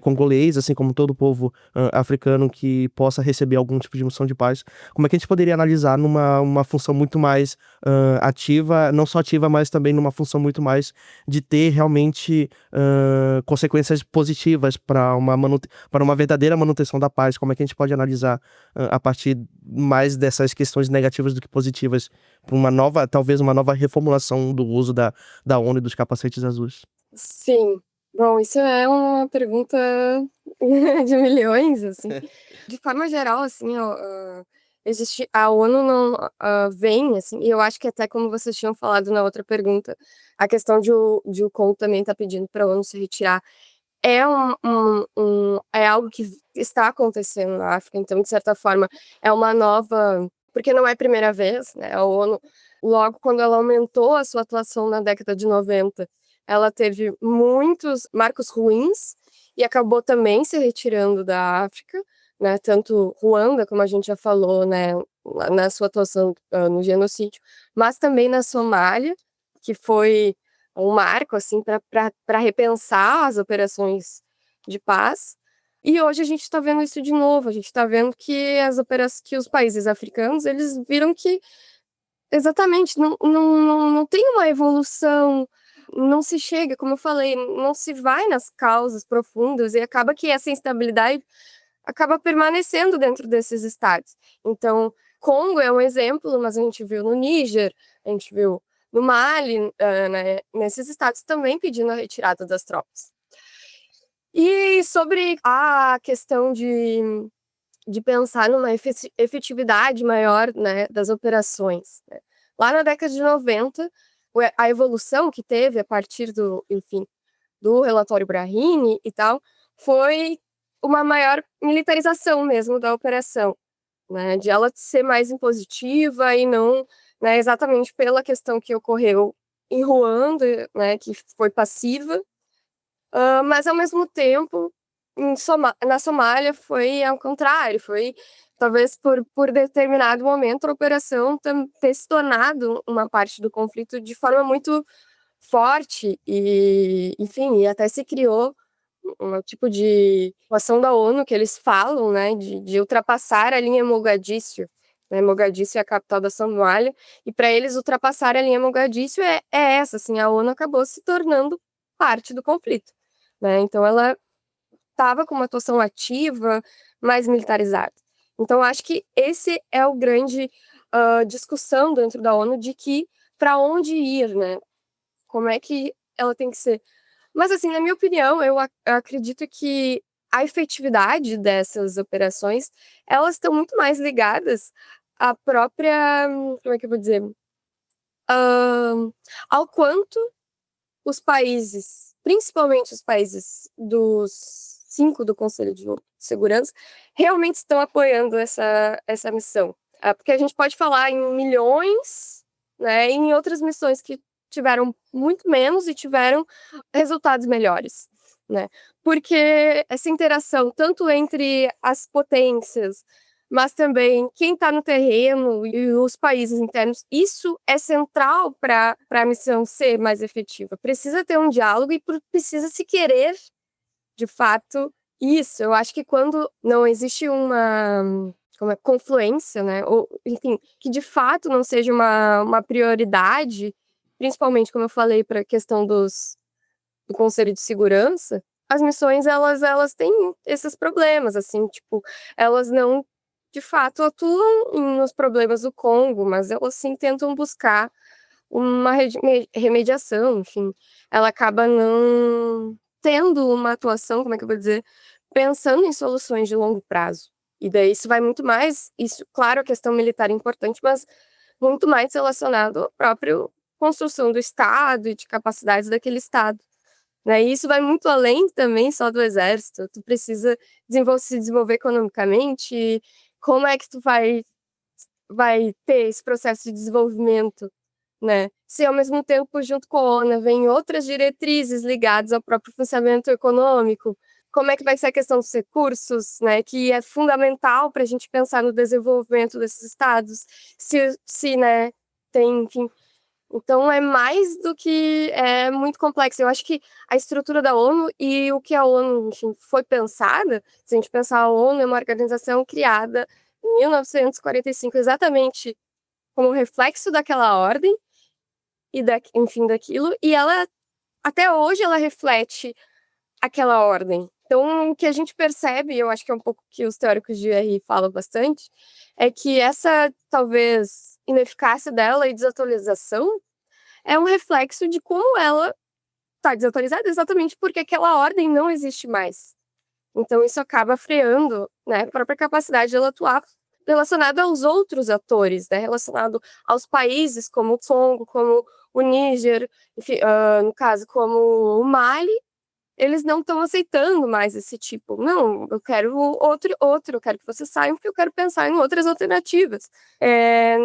congolês, assim como todo o povo africano que possa receber algum tipo de missão de paz, como é que a gente poderia analisar numa uma função muito mais ativa, não só ativa, mas também numa função muito mais de ter realmente consequências positivas para uma verdadeira manutenção da paz? Como é que a gente pode analisar a partir mais dessas questões negativas do que positivas, para talvez uma nova reformulação do uso da ONU e dos capacetes azuis? Sim. Bom, isso é uma pergunta de milhões, assim. De forma geral, assim, existe a ONU não, vem, assim, e eu acho que até como vocês tinham falado na outra pergunta, a questão de o Congo também estar pedindo para a ONU se retirar, é algo que está acontecendo na África, então, de certa forma, é uma nova, porque não é a primeira vez, né, a ONU, logo quando ela aumentou a sua atuação na década de 90, ela teve muitos marcos ruins e acabou também se retirando da África, né, tanto Ruanda, como a gente já falou, né, na sua atuação no genocídio, mas também na Somália, que foi um marco assim para repensar as operações de paz. E hoje a gente está vendo isso de novo. A gente está vendo que que os países africanos eles viram que exatamente não tem uma evolução, não se chega, como eu falei, não se vai nas causas profundas e acaba que essa instabilidade acaba permanecendo dentro desses estados. Então, Congo é um exemplo, mas a gente viu no Níger, a gente viu no Mali, né, nesses estados também pedindo a retirada das tropas. E sobre a questão de pensar numa efetividade maior, né, das operações, né? Lá na década de 90, a evolução que teve a partir enfim, do relatório Brahimi e tal, foi uma maior militarização mesmo da operação, né, de ela ser mais impositiva e não, né, exatamente pela questão que ocorreu em Ruanda, né, que foi passiva, mas ao mesmo tempo na Somália foi ao contrário, foi talvez por determinado momento a operação ter se tornado uma parte do conflito de forma muito forte e, enfim, e até se criou um tipo de ação da ONU que eles falam, né, de ultrapassar a linha Mogadíscio, né, Mogadíscio é a capital da Somália, e para eles ultrapassar a linha Mogadíscio é essa, assim, a ONU acabou se tornando parte do conflito, né, então ela estava com uma atuação ativa, mais militarizada. Então acho que esse é o grande discussão dentro da ONU de que para onde ir, né, como é que ela tem que ser. Mas, assim, na minha opinião, eu acredito que a efetividade dessas operações, elas estão muito mais ligadas à própria, como é que eu vou dizer? Hã, ao quanto os países, principalmente os países dos 5 do Conselho de Segurança, realmente estão apoiando essa missão. Porque a gente pode falar em milhões, né, e em outras missões que tiveram muito menos e tiveram resultados melhores, né. Porque essa interação tanto entre as potências, mas também quem está no terreno e os países internos, isso é central para a missão ser mais efetiva. Precisa ter um diálogo e precisa se querer, de fato, isso. Eu acho que quando não existe uma confluência, né, ou enfim, que de fato não seja uma prioridade, principalmente, como eu falei, para a questão do Conselho de Segurança, as missões elas têm esses problemas, assim, tipo, elas não, de fato, atuam nos problemas do Congo, mas elas sim tentam buscar uma remediação, enfim. Ela acaba não tendo uma atuação, como é que eu vou dizer, pensando em soluções de longo prazo. E daí isso vai muito mais isso, claro, a questão militar é importante, mas muito mais relacionado à própria construção do Estado e de capacidades daquele Estado, né, e isso vai muito além também só do exército, tu precisa se desenvolver economicamente, como é que tu vai ter esse processo de desenvolvimento, né, se ao mesmo tempo junto com a ONU vem outras diretrizes ligadas ao próprio funcionamento econômico, como é que vai ser a questão dos recursos, né, que é fundamental para a gente pensar no desenvolvimento desses estados, se, né, tem, enfim, Então é mais do que é muito complexo. Eu acho que a estrutura da ONU e o que a ONU, enfim, foi pensada, se a gente pensar a ONU é uma organização criada em 1945 exatamente como reflexo daquela ordem e enfim, daquilo, e ela até hoje ela reflete aquela ordem. Então, o que a gente percebe, eu acho que é um pouco que os teóricos de RI falam bastante, é que essa, talvez, ineficácia dela e desatualização é um reflexo de como ela está desatualizada exatamente porque aquela ordem não existe mais. Então, isso acaba freando, né, a própria capacidade dela atuar relacionado aos outros atores, né, relacionado aos países como o Congo, como o Níger, enfim, no caso, como o Mali, eles não estão aceitando mais esse tipo. Não, eu quero outro, eu quero que você saia, porque eu quero pensar em outras alternativas.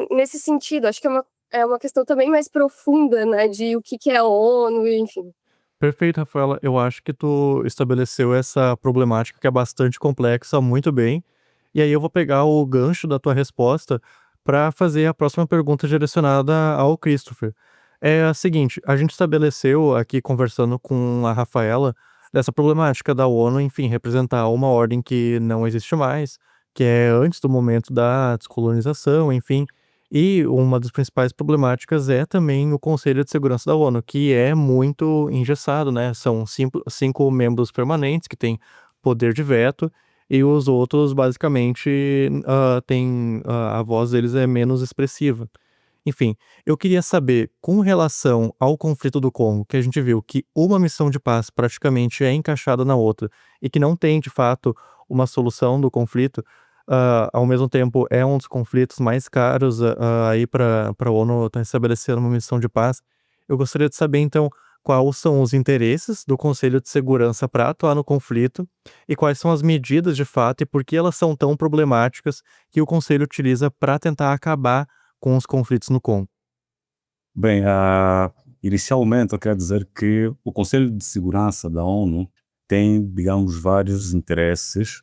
Nesse sentido, acho que é uma questão também mais profunda, né, de o que é a ONU, enfim. Perfeito, Rafaela. Eu acho que tu estabeleceu essa problemática que é bastante complexa muito bem. E aí eu vou pegar o gancho da tua resposta para fazer a próxima pergunta direcionada ao Christopher. É a seguinte, a gente estabeleceu aqui conversando com a Rafaela dessa problemática da ONU, enfim, representar uma ordem que não existe mais, que é antes do momento da descolonização, enfim. E uma das principais problemáticas é também o Conselho de Segurança da ONU, que é muito engessado, né? São cinco membros permanentes que têm poder de veto, e os outros, basicamente, a voz deles é menos expressiva. Enfim, eu queria saber, com relação ao conflito do Congo, que a gente viu que uma missão de paz praticamente é encaixada na outra, e que não tem, de fato, uma solução do conflito, ao mesmo tempo é um dos conflitos mais caros aí para a ONU estar estabelecendo uma missão de paz. Eu gostaria de saber, então, quais são os interesses do Conselho de Segurança para atuar no conflito e quais são as medidas de fato e por que elas são tão problemáticas que o Conselho utiliza para tentar acabar com os conflitos no Congo. Bem, inicialmente eu quero dizer que o Conselho de Segurança da ONU tem, digamos, vários interesses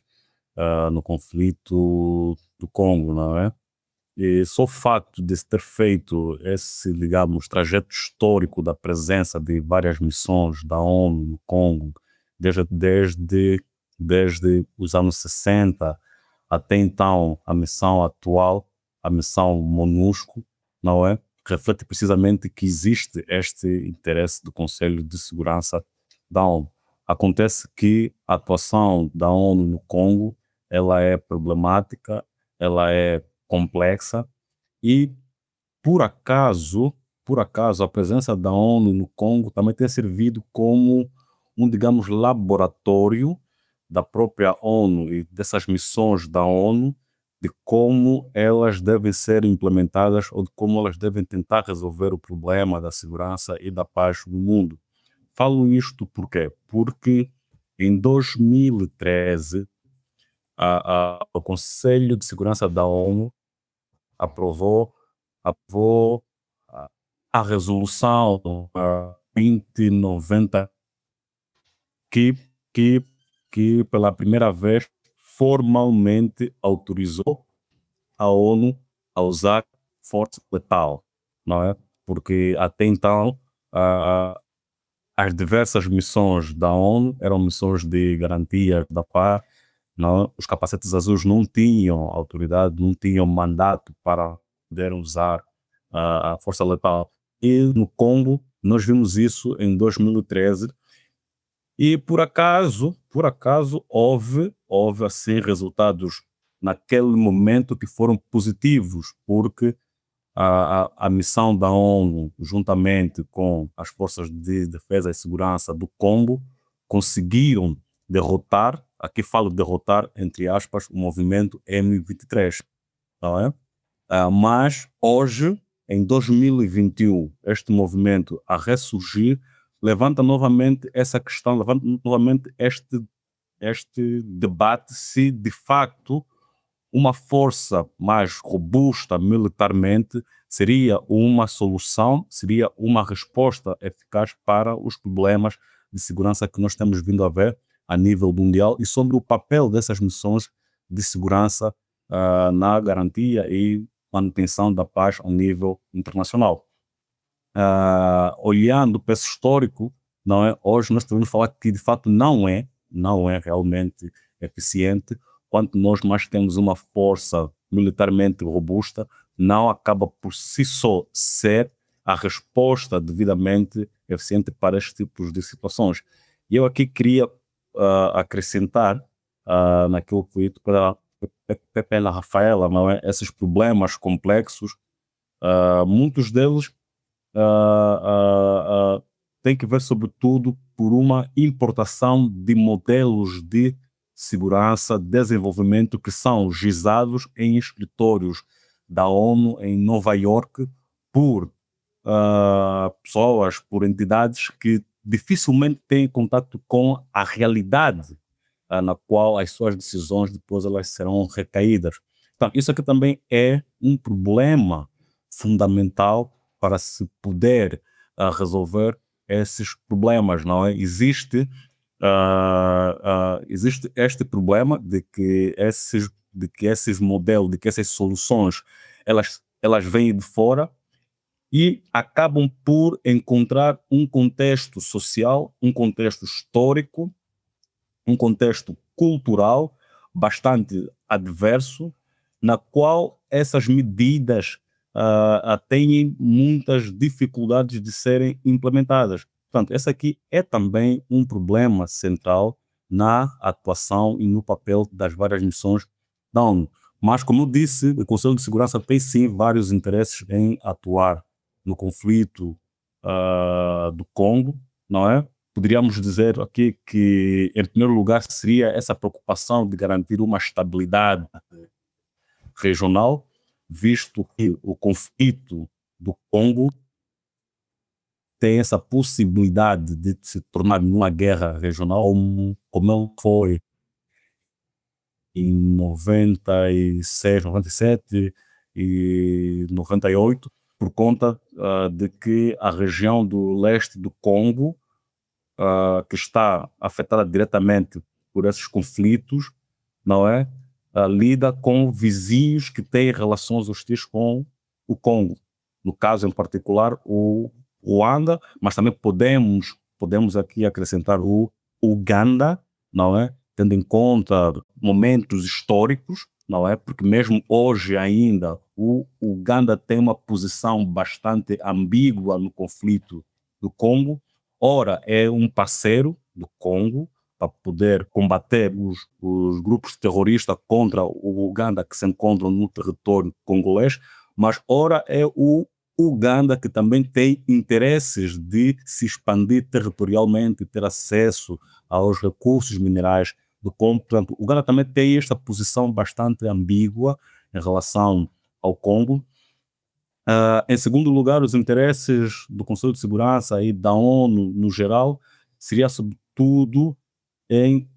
no conflito do Congo, não é? E só o facto de se ter feito esse, digamos, trajeto histórico da presença de várias missões da ONU no Congo, desde os anos 60 até então a missão atual, a missão MONUSCO, não é? Reflete precisamente que existe este interesse do Conselho de Segurança da ONU. Acontece que a atuação da ONU no Congo, ela é problemática, ela é complexa e, por acaso, a presença da ONU no Congo também tem servido como digamos, laboratório da própria ONU e dessas missões da ONU, de como elas devem ser implementadas ou de como elas devem tentar resolver o problema da segurança e da paz no mundo. Falo isto por quê? Porque em 2013 o Conselho de Segurança da ONU aprovou a, a resolução 2090 que, que pela primeira vez formalmente autorizou a ONU a usar força letal, não é? Porque até então as diversas missões da ONU eram missões de garantia da paz. Não, os capacetes azuis não tinham autoridade, não tinham mandato para poder usar a força letal. E no Congo, nós vimos isso em 2013. E por acaso houve assim resultados naquele momento que foram positivos, porque a missão da ONU, juntamente com as forças de defesa e segurança do Congo, conseguiram derrotar, aqui falo derrotar, entre aspas, o movimento M23, não é? Mas hoje, em 2021, este movimento a ressurgir levanta novamente essa questão, levanta novamente este debate se de facto uma força mais robusta militarmente seria uma solução, seria uma resposta eficaz para os problemas de segurança que nós temos vindo a ver a nível mundial e sobre o papel dessas missões de segurança na garantia e manutenção da paz ao nível internacional. olhando para esse histórico, não é? Hoje nós podemos falar que de fato não é realmente eficiente. Quanto nós mais temos uma força militarmente robusta, não acaba por si só ser a resposta devidamente eficiente para estes tipos de situações. E eu aqui queria acrescentar naquilo que foi dito pela Rafaela, não é? Esses problemas complexos, muitos deles tem que ver sobretudo por uma importação de modelos de segurança, desenvolvimento que são gizados em escritórios da ONU em Nova York por pessoas, por entidades que dificilmente têm contato com a realidade na qual as suas decisões depois elas serão recaídas. Então, isso aqui também é um problema fundamental para se poder resolver esses problemas, não é? Existe este problema de que esses modelos, de que essas soluções, elas vêm de fora e acabam por encontrar um contexto social, um contexto histórico, um contexto cultural bastante adverso, na qual essas medidas têm muitas dificuldades de serem implementadas. Portanto, esse aqui é também um problema central na atuação e no papel das várias missões da ONU. Mas, como eu disse, o Conselho de Segurança tem sim vários interesses em atuar no conflito do Congo, não é? Poderíamos dizer aqui que, em primeiro lugar, seria essa preocupação de garantir uma estabilidade regional, visto que o conflito do Congo tem essa possibilidade de se tornar uma guerra regional, como ele foi em 96, 97 e 98, por conta de que a região do leste do Congo, que está afetada diretamente por esses conflitos, não é? Lida com vizinhos que têm relações hostis com o Congo. No caso em particular, o Ruanda, mas também podemos aqui acrescentar o Uganda, não é? Tendo em conta momentos históricos, não é? Porque mesmo hoje ainda o Uganda tem uma posição bastante ambígua no conflito do Congo. Ora, é um parceiro do Congo para poder combater os grupos terroristas contra o Uganda que se encontram no território congolês, mas ora é o Uganda que também tem interesses de se expandir territorialmente e ter acesso aos recursos minerais do Congo. Portanto, o Uganda também tem esta posição bastante ambígua em relação ao Congo. Em segundo lugar, os interesses do Conselho de Segurança e da ONU no geral seria sobretudo em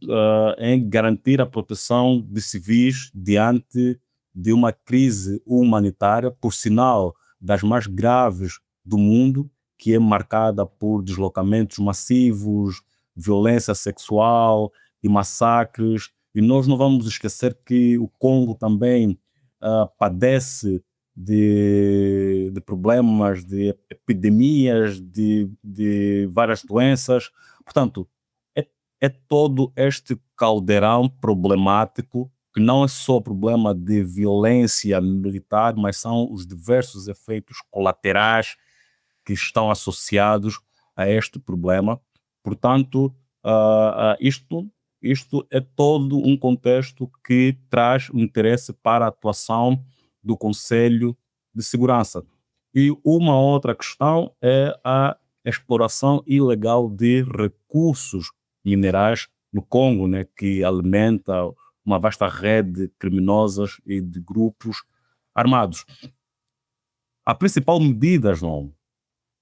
garantir a proteção de civis diante de uma crise humanitária, por sinal das mais graves do mundo, que é marcada por deslocamentos massivos, violência sexual e massacres. E nós não vamos esquecer que o Congo também padece de problemas, de epidemias, de várias doenças. Portanto, é todo este caldeirão problemático que não é só problema de violência militar, mas são os diversos efeitos colaterais que estão associados a este problema. Portanto, isto é todo um contexto que traz um interesse para a atuação do Conselho de Segurança. E uma outra questão é a exploração ilegal de recursos minerais no Congo, né, que alimenta uma vasta rede de criminosos e de grupos armados. A principal medida, João,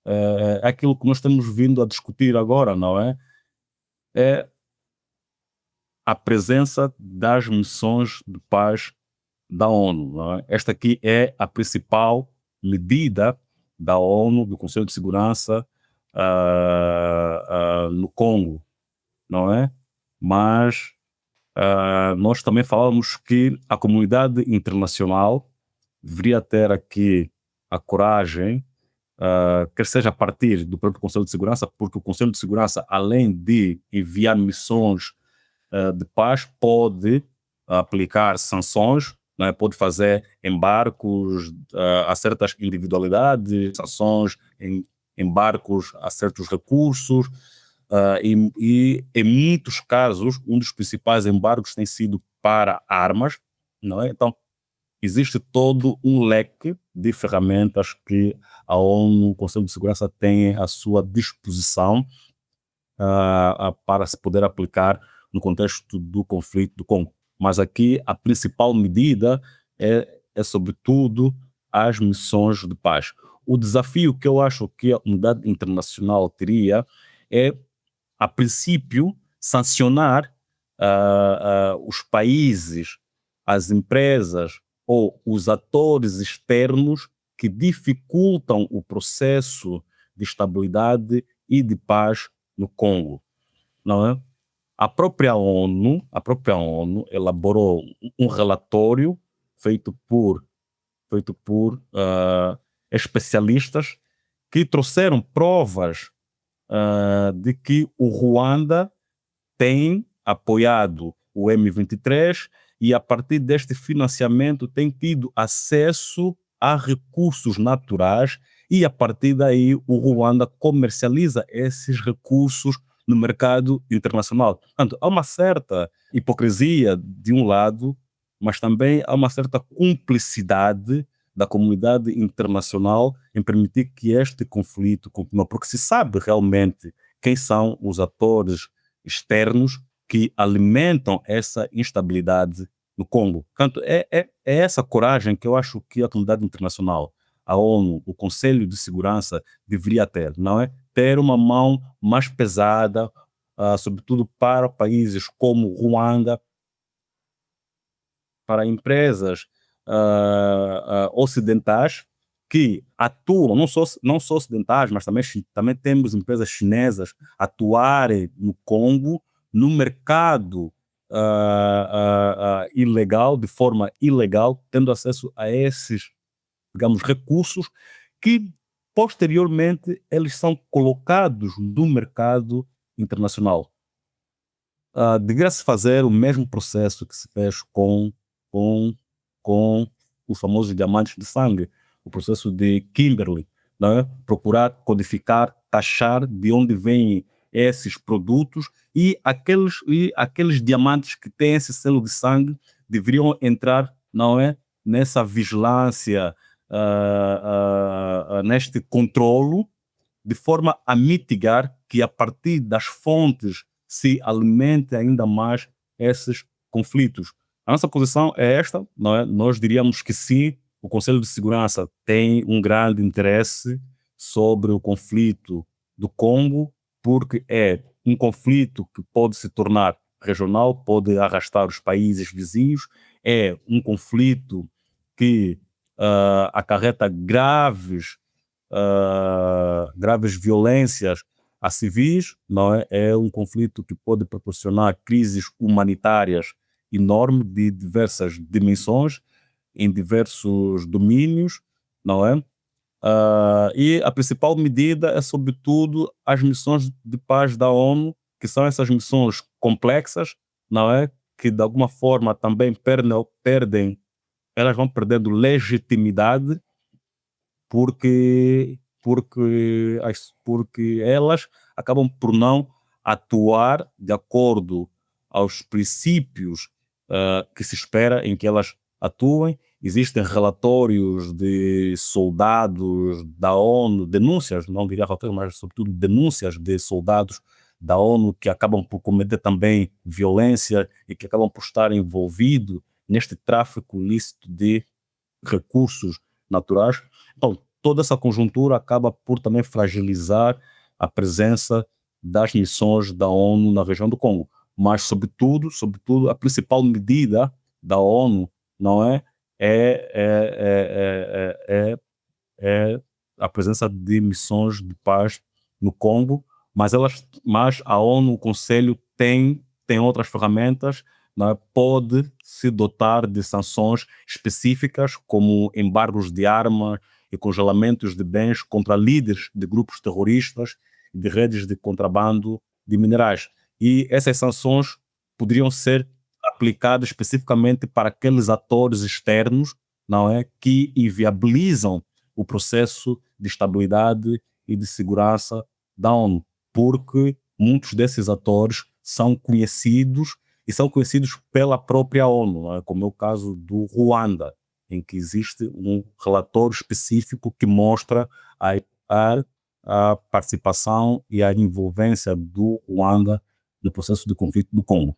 é aquilo que nós estamos vindo a discutir agora, não é? É a presença das missões de paz da ONU. Não é? Esta aqui é a principal medida da ONU, do Conselho de Segurança no Congo, não é? Mas nós também falamos que a comunidade internacional deveria ter aqui a coragem quer seja a partir do próprio Conselho de Segurança, porque o Conselho de Segurança, além de enviar missões de paz, pode aplicar sanções, né? Pode fazer embargos a certas individualidades, sanções, embargos a certos recursos, e em muitos casos, um dos principais embargos tem sido para armas, não é? Então, existe todo um leque de ferramentas que a ONU, o Conselho de Segurança, tem à sua disposição para se poder aplicar no contexto do conflito do Congo. Mas aqui a principal medida é sobretudo, as missões de paz. O desafio que eu acho que a comunidade internacional teria é, a princípio, sancionar os países, as empresas ou os atores externos que dificultam o processo de estabilidade e de paz no Congo, não é? A própria ONU elaborou um relatório feito por especialistas que trouxeram provas de que o Ruanda tem apoiado o M23 e, a partir deste financiamento, tem tido acesso a recursos naturais e, a partir daí, o Ruanda comercializa esses recursos no mercado internacional. Portanto, há uma certa hipocrisia de um lado, mas também há uma certa cumplicidade da comunidade internacional em permitir que este conflito continue, porque se sabe realmente quem são os atores externos que alimentam essa instabilidade no Congo. Portanto, é essa coragem que eu acho que a comunidade internacional, a ONU, o Conselho de Segurança deveria ter, não é? Ter uma mão mais pesada, sobretudo para países como Ruanda, para empresas ocidentais que atuam, não só ocidentais, mas também temos empresas chinesas atuarem no Congo, no mercado ilegal, de forma ilegal, tendo acesso a esses, digamos, recursos que posteriormente eles são colocados no mercado internacional. Deveria-se fazer o mesmo processo que se fez com os famosos diamantes de sangue, o processo de Kimberley, não é? Procurar codificar, taxar de onde vêm esses produtos, e aqueles diamantes que têm esse selo de sangue deveriam entrar, não é, nessa vigilância, neste controlo, de forma a mitigar que, a partir das fontes, se alimente ainda mais esses conflitos. A nossa posição é esta, não é? Nós diríamos que sim, o Conselho de Segurança tem um grande interesse sobre o conflito do Congo, porque é um conflito que pode se tornar regional, pode arrastar os países vizinhos, é um conflito que acarreta graves violências a civis, não é? É um conflito que pode proporcionar crises humanitárias enormes de diversas dimensões, em diversos domínios, não é? E a principal medida é, sobretudo, as missões de paz da ONU, que são essas missões complexas, não é? Que de alguma forma também elas vão perdendo legitimidade, porque elas acabam por não atuar de acordo aos princípios que se espera em que elas atuem. Existem relatórios de soldados da ONU, denúncias, não diria relatórios, mas sobretudo denúncias de soldados da ONU que acabam por cometer também violência e que acabam por estar envolvidos neste tráfico ilícito de recursos naturais. Então, toda essa conjuntura acaba por também fragilizar a presença das missões da ONU na região do Congo. Mas, sobretudo, a principal medida da ONU, não é? É a presença de missões de paz no Congo, mas a ONU, o Conselho, tem outras ferramentas, não é? Pode se dotar de sanções específicas, como embargos de armas e congelamentos de bens contra líderes de grupos terroristas e de redes de contrabando de minerais. E essas sanções poderiam ser aplicadas especificamente para aqueles atores externos, não é, que inviabilizam o processo de estabilidade e de segurança da ONU, porque muitos desses atores são conhecidos e são conhecidos pela própria ONU, não é? Como é o caso do Ruanda, em que existe um relatório específico que mostra a, a participação e a envolvência do Ruanda no processo de conflito do Congo.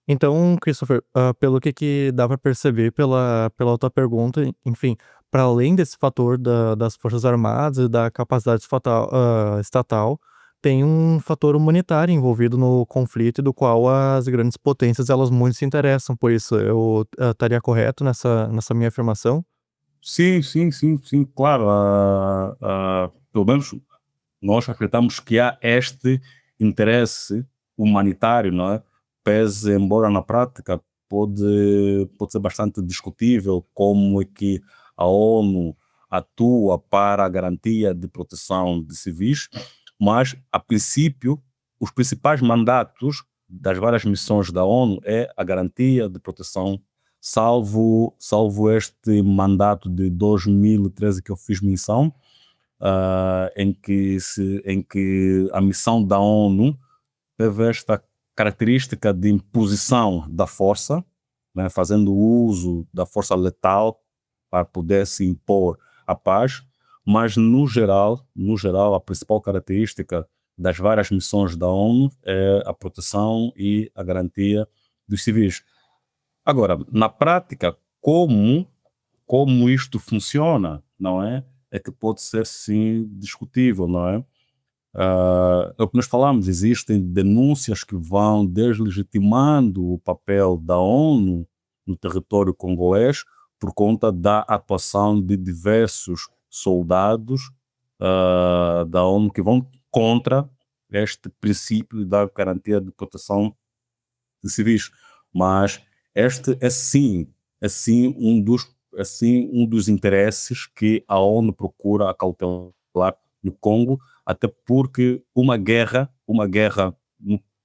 Então, Christopher, pelo que dá para perceber pela tua pergunta, enfim, para além desse fator das Forças Armadas e da capacidade estatal, tem um fator humanitário envolvido no conflito e do qual as grandes potências elas muito se interessam por isso. Eu estaria correto nessa minha afirmação? Sim, sim, sim, sim, claro. Pelo menos nós acreditamos que há este interesse humanitário, não é? Pese, embora na prática pode ser bastante discutível como é que a ONU atua para a garantia de proteção de civis, mas, a princípio, os principais mandatos das várias missões da ONU é a garantia de proteção, salvo este mandato de 2013 que eu fiz menção, em que a missão da ONU teve esta característica de imposição da força, né, fazendo uso da força letal para poder se impor a paz, mas no geral, a principal característica das várias missões da ONU é a proteção e a garantia dos civis. Agora, na prática, como isto funciona, não é? É que pode ser sim discutível, não é? É o que nós falamos, existem denúncias que vão deslegitimando o papel da ONU no território congolês por conta da atuação de diversos soldados da ONU que vão contra este princípio da garantia de proteção de civis. Mas este é sim um dos interesses que a ONU procura acautelar no Congo, até porque uma guerra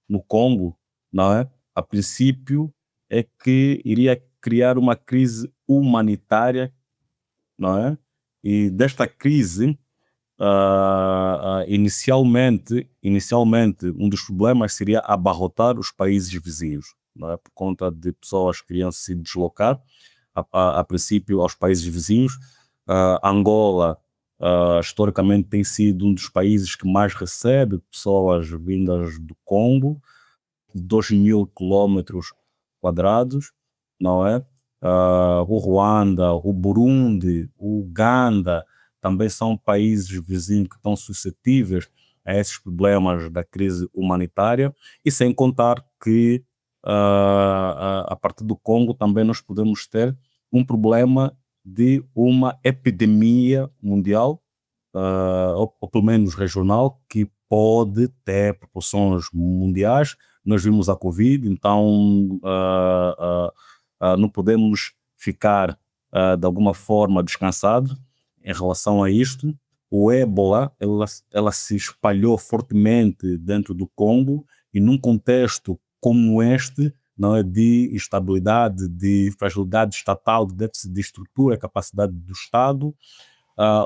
no Congo, não é? A princípio é que iria criar uma crise humanitária, não é? E desta crise, inicialmente, um dos problemas seria abarrotar os países vizinhos, não é? Por conta de pessoas que queriam se deslocar, a princípio, aos países vizinhos. Angola, historicamente, tem sido um dos países que mais recebe pessoas vindas do Congo, 2.000 quilómetros quadrados, não é? O Ruanda, o Burundi, o Uganda, também são países vizinhos que estão suscetíveis a esses problemas da crise humanitária, e sem contar que a partir do Congo também nós podemos ter um problema de uma epidemia mundial, ou pelo menos regional, que pode ter proporções mundiais. Nós vimos a Covid, então não podemos ficar de alguma forma descansados em relação a isto. O ébola, ela se espalhou fortemente dentro do Congo, e num contexto como este, não é, de instabilidade, de fragilidade estatal, de déficit de estrutura e capacidade do Estado,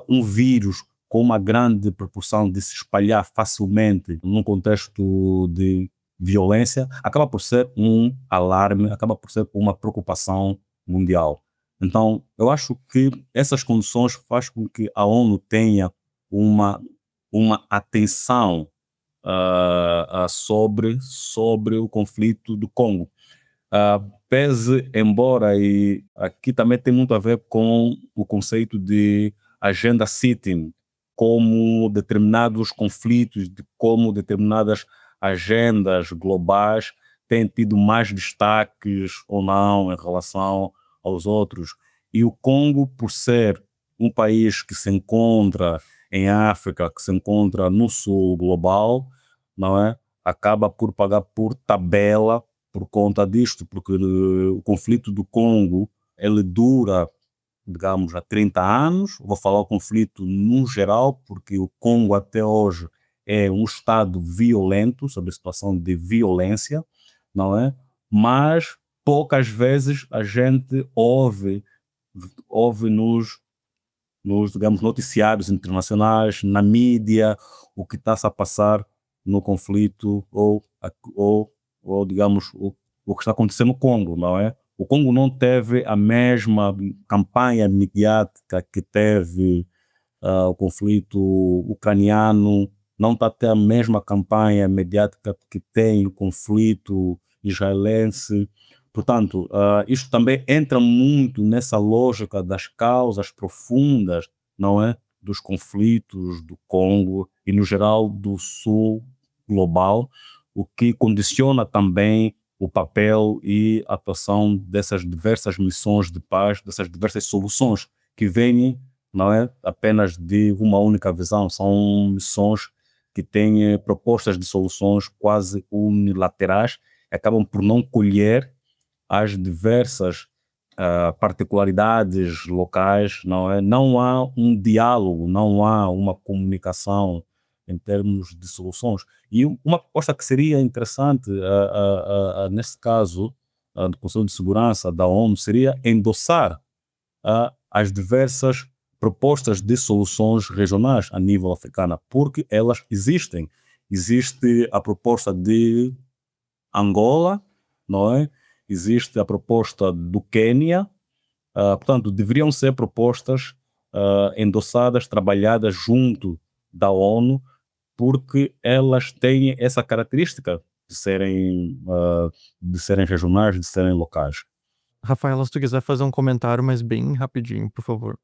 um vírus com uma grande proporção de se espalhar facilmente num contexto de violência, acaba por ser um alarme, acaba por ser uma preocupação mundial. Então, eu acho que essas condições fazem com que a ONU tenha uma atenção sobre o conflito do Congo. Pese, embora, e aqui também tem muito a ver com o conceito de agenda setting, como determinados conflitos, de como determinadas agendas globais têm tido mais destaques ou não em relação aos outros. E o Congo, por ser um país que se encontra em África, que se encontra no sul global, não é? Acaba por pagar por tabela por conta disto, porque o conflito do Congo ele dura digamos, há 30 anos. Vou falar o conflito no geral, porque o Congo até hoje é um estado violento, sobre a situação de violência, não é? Mas poucas vezes a gente ouve nos, digamos, noticiários internacionais, na mídia, o que está-se a passar no conflito ou digamos, o que está acontecendo no Congo, não é? O Congo não teve a mesma campanha midiática que teve o conflito ucraniano, não está a ter a mesma campanha mediática que tem o conflito israelense. Portanto, isto também entra muito nessa lógica das causas profundas, não é? Dos conflitos do Congo e, no geral, do sul global, o que condiciona também o papel e a atuação dessas diversas missões de paz, dessas diversas soluções que vêm, não é apenas de uma única visão, são missões que têm propostas de soluções quase unilaterais, acabam por não colher as diversas particularidades locais, não é? Não há um diálogo, não há uma comunicação em termos de soluções. E uma proposta que seria interessante, nesse caso, do Conselho de Segurança da ONU, seria endossar as diversas propostas de soluções regionais a nível africano, porque elas existem. Existe a proposta de Angola, não é? Existe a proposta do Quênia, portanto, deveriam ser propostas endossadas, trabalhadas junto da ONU, porque elas têm essa característica de serem regionais, de serem locais. Rafaela, se tu quiser fazer um comentário, mas bem rapidinho, por favor.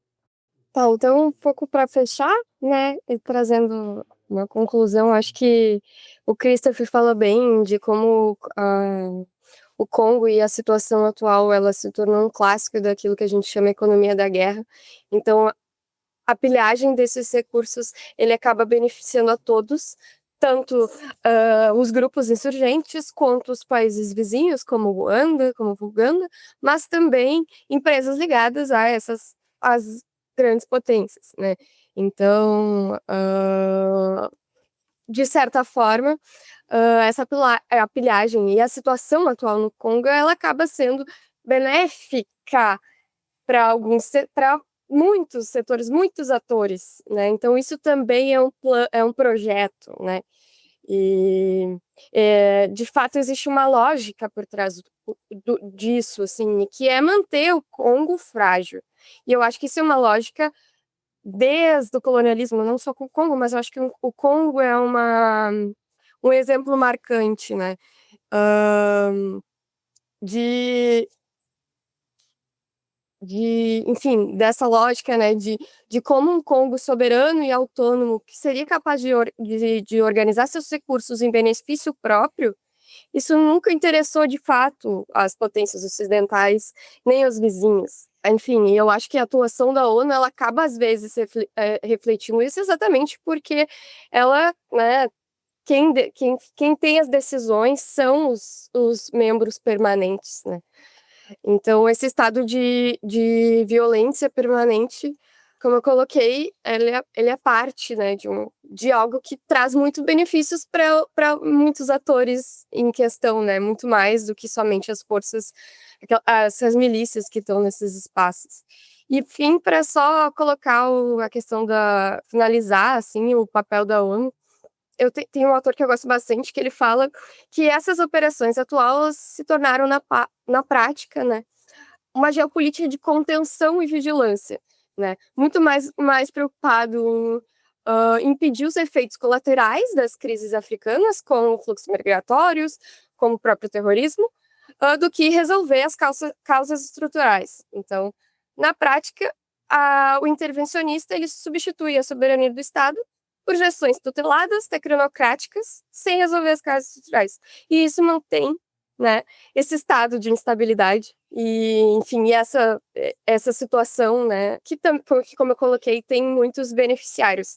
Tá, então um pouco para fechar, né, e trazendo uma conclusão, acho que o Christopher fala bem de como o Congo e a situação atual, ela se tornou um clássico daquilo que a gente chama economia da guerra. Então, a pilhagem desses recursos, ele acaba beneficiando a todos, tanto os grupos insurgentes, quanto os países vizinhos, como Ruanda, como Uganda, mas também empresas ligadas a as grandes potências, né? Então, de certa forma, a pilhagem e a situação atual no Congo, ela acaba sendo benéfica para muitos setores, muitos atores, né? Então isso também é um projeto, né? E de fato existe uma lógica por trás disso, assim, que é manter o Congo frágil. E eu acho que isso é uma lógica desde o colonialismo, não só com o Congo, mas eu acho que o Congo é um exemplo marcante, né? De enfim, dessa lógica, né, de como um Congo soberano e autônomo, que seria capaz de organizar seus recursos em benefício próprio, isso nunca interessou de fato as potências ocidentais, nem os vizinhos. Enfim, eu acho que a atuação da ONU, ela acaba às vezes refletindo isso exatamente porque ela, né, quem tem as decisões são os membros permanentes, né? Então, esse estado de violência permanente, como eu coloquei, ele é parte, né, de algo que traz muitos benefícios para muitos atores em questão, né, muito mais do que somente as forças, essas milícias que estão nesses espaços. E, enfim, para só colocar a questão finalizar, assim, o papel da ONU, tenho um autor que eu gosto bastante, que ele fala que essas operações atuais se tornaram, na prática, né, uma geopolítica de contenção e vigilância, né, muito mais preocupado em impedir os efeitos colaterais das crises africanas, como fluxos migratórios, como o próprio terrorismo, do que resolver as causas estruturais. Então, na prática, o intervencionista ele substitui a soberania do Estado por gestões tuteladas, tecnocráticas, sem resolver as causas estruturais. E isso mantém, né, esse estado de instabilidade e, enfim, essa situação, né, que, como eu coloquei, tem muitos beneficiários.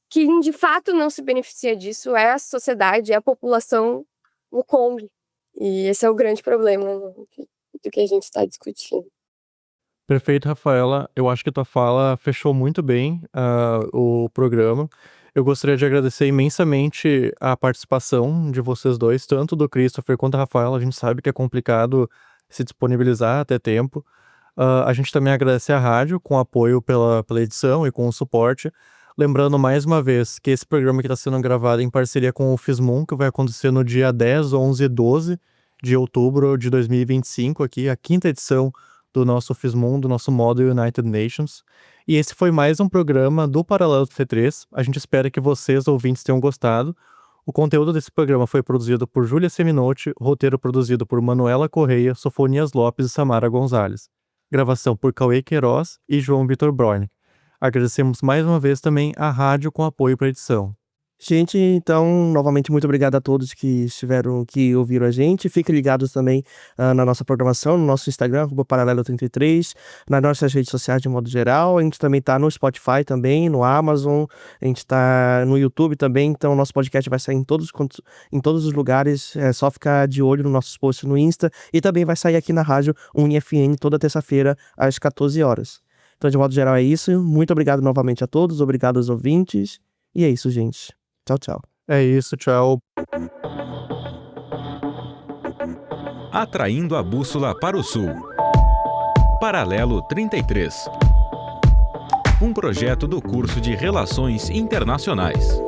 Quem de fato não se beneficia disso é a sociedade, é a população no Congo. E esse é o grande problema, né, do que a gente está discutindo. Perfeito, Rafaela. Eu acho que tua fala fechou muito bem o programa. Eu gostaria de agradecer imensamente a participação de vocês dois, tanto do Christopher quanto da Rafaela. A gente sabe que é complicado se disponibilizar até tempo. A gente também agradece a rádio com o apoio pela edição e com o suporte. Lembrando mais uma vez que esse programa que está sendo gravado em parceria com o FISMUN, que vai acontecer no dia 10, 11 e 12 de outubro de 2025, aqui, a 5ª edição do nosso FISMUN, do nosso Model United Nations. E esse foi mais um programa do Paralelo T3. A gente espera que vocês, ouvintes, tenham gostado. O conteúdo desse programa foi produzido por Júlia Seminotti, roteiro produzido por Manuela Correia, Sofonias Lopes e Samara Gonzalez. Gravação por Cauê Queiroz e João Vitor Brown. Agradecemos mais uma vez também a rádio com apoio para a edição. Gente, então, novamente, muito obrigado a todos que ouviram a gente. Fiquem ligados também na nossa programação, no nosso Instagram, Paralelo33, nas nossas redes sociais de modo geral. A gente também tá no Spotify também, no Amazon, a gente tá no YouTube também, então o nosso podcast vai sair em todos os lugares, é só ficar de olho nos nossos posts no Insta, e também vai sair aqui na rádio UniFM toda terça-feira, às 14 horas. Então, de modo geral, é isso. Muito obrigado novamente a todos, obrigado aos ouvintes, e é isso, gente. Tchau, tchau. É isso, tchau. Atraindo a bússola para o sul. Paralelo 33. Um projeto do curso de Relações Internacionais.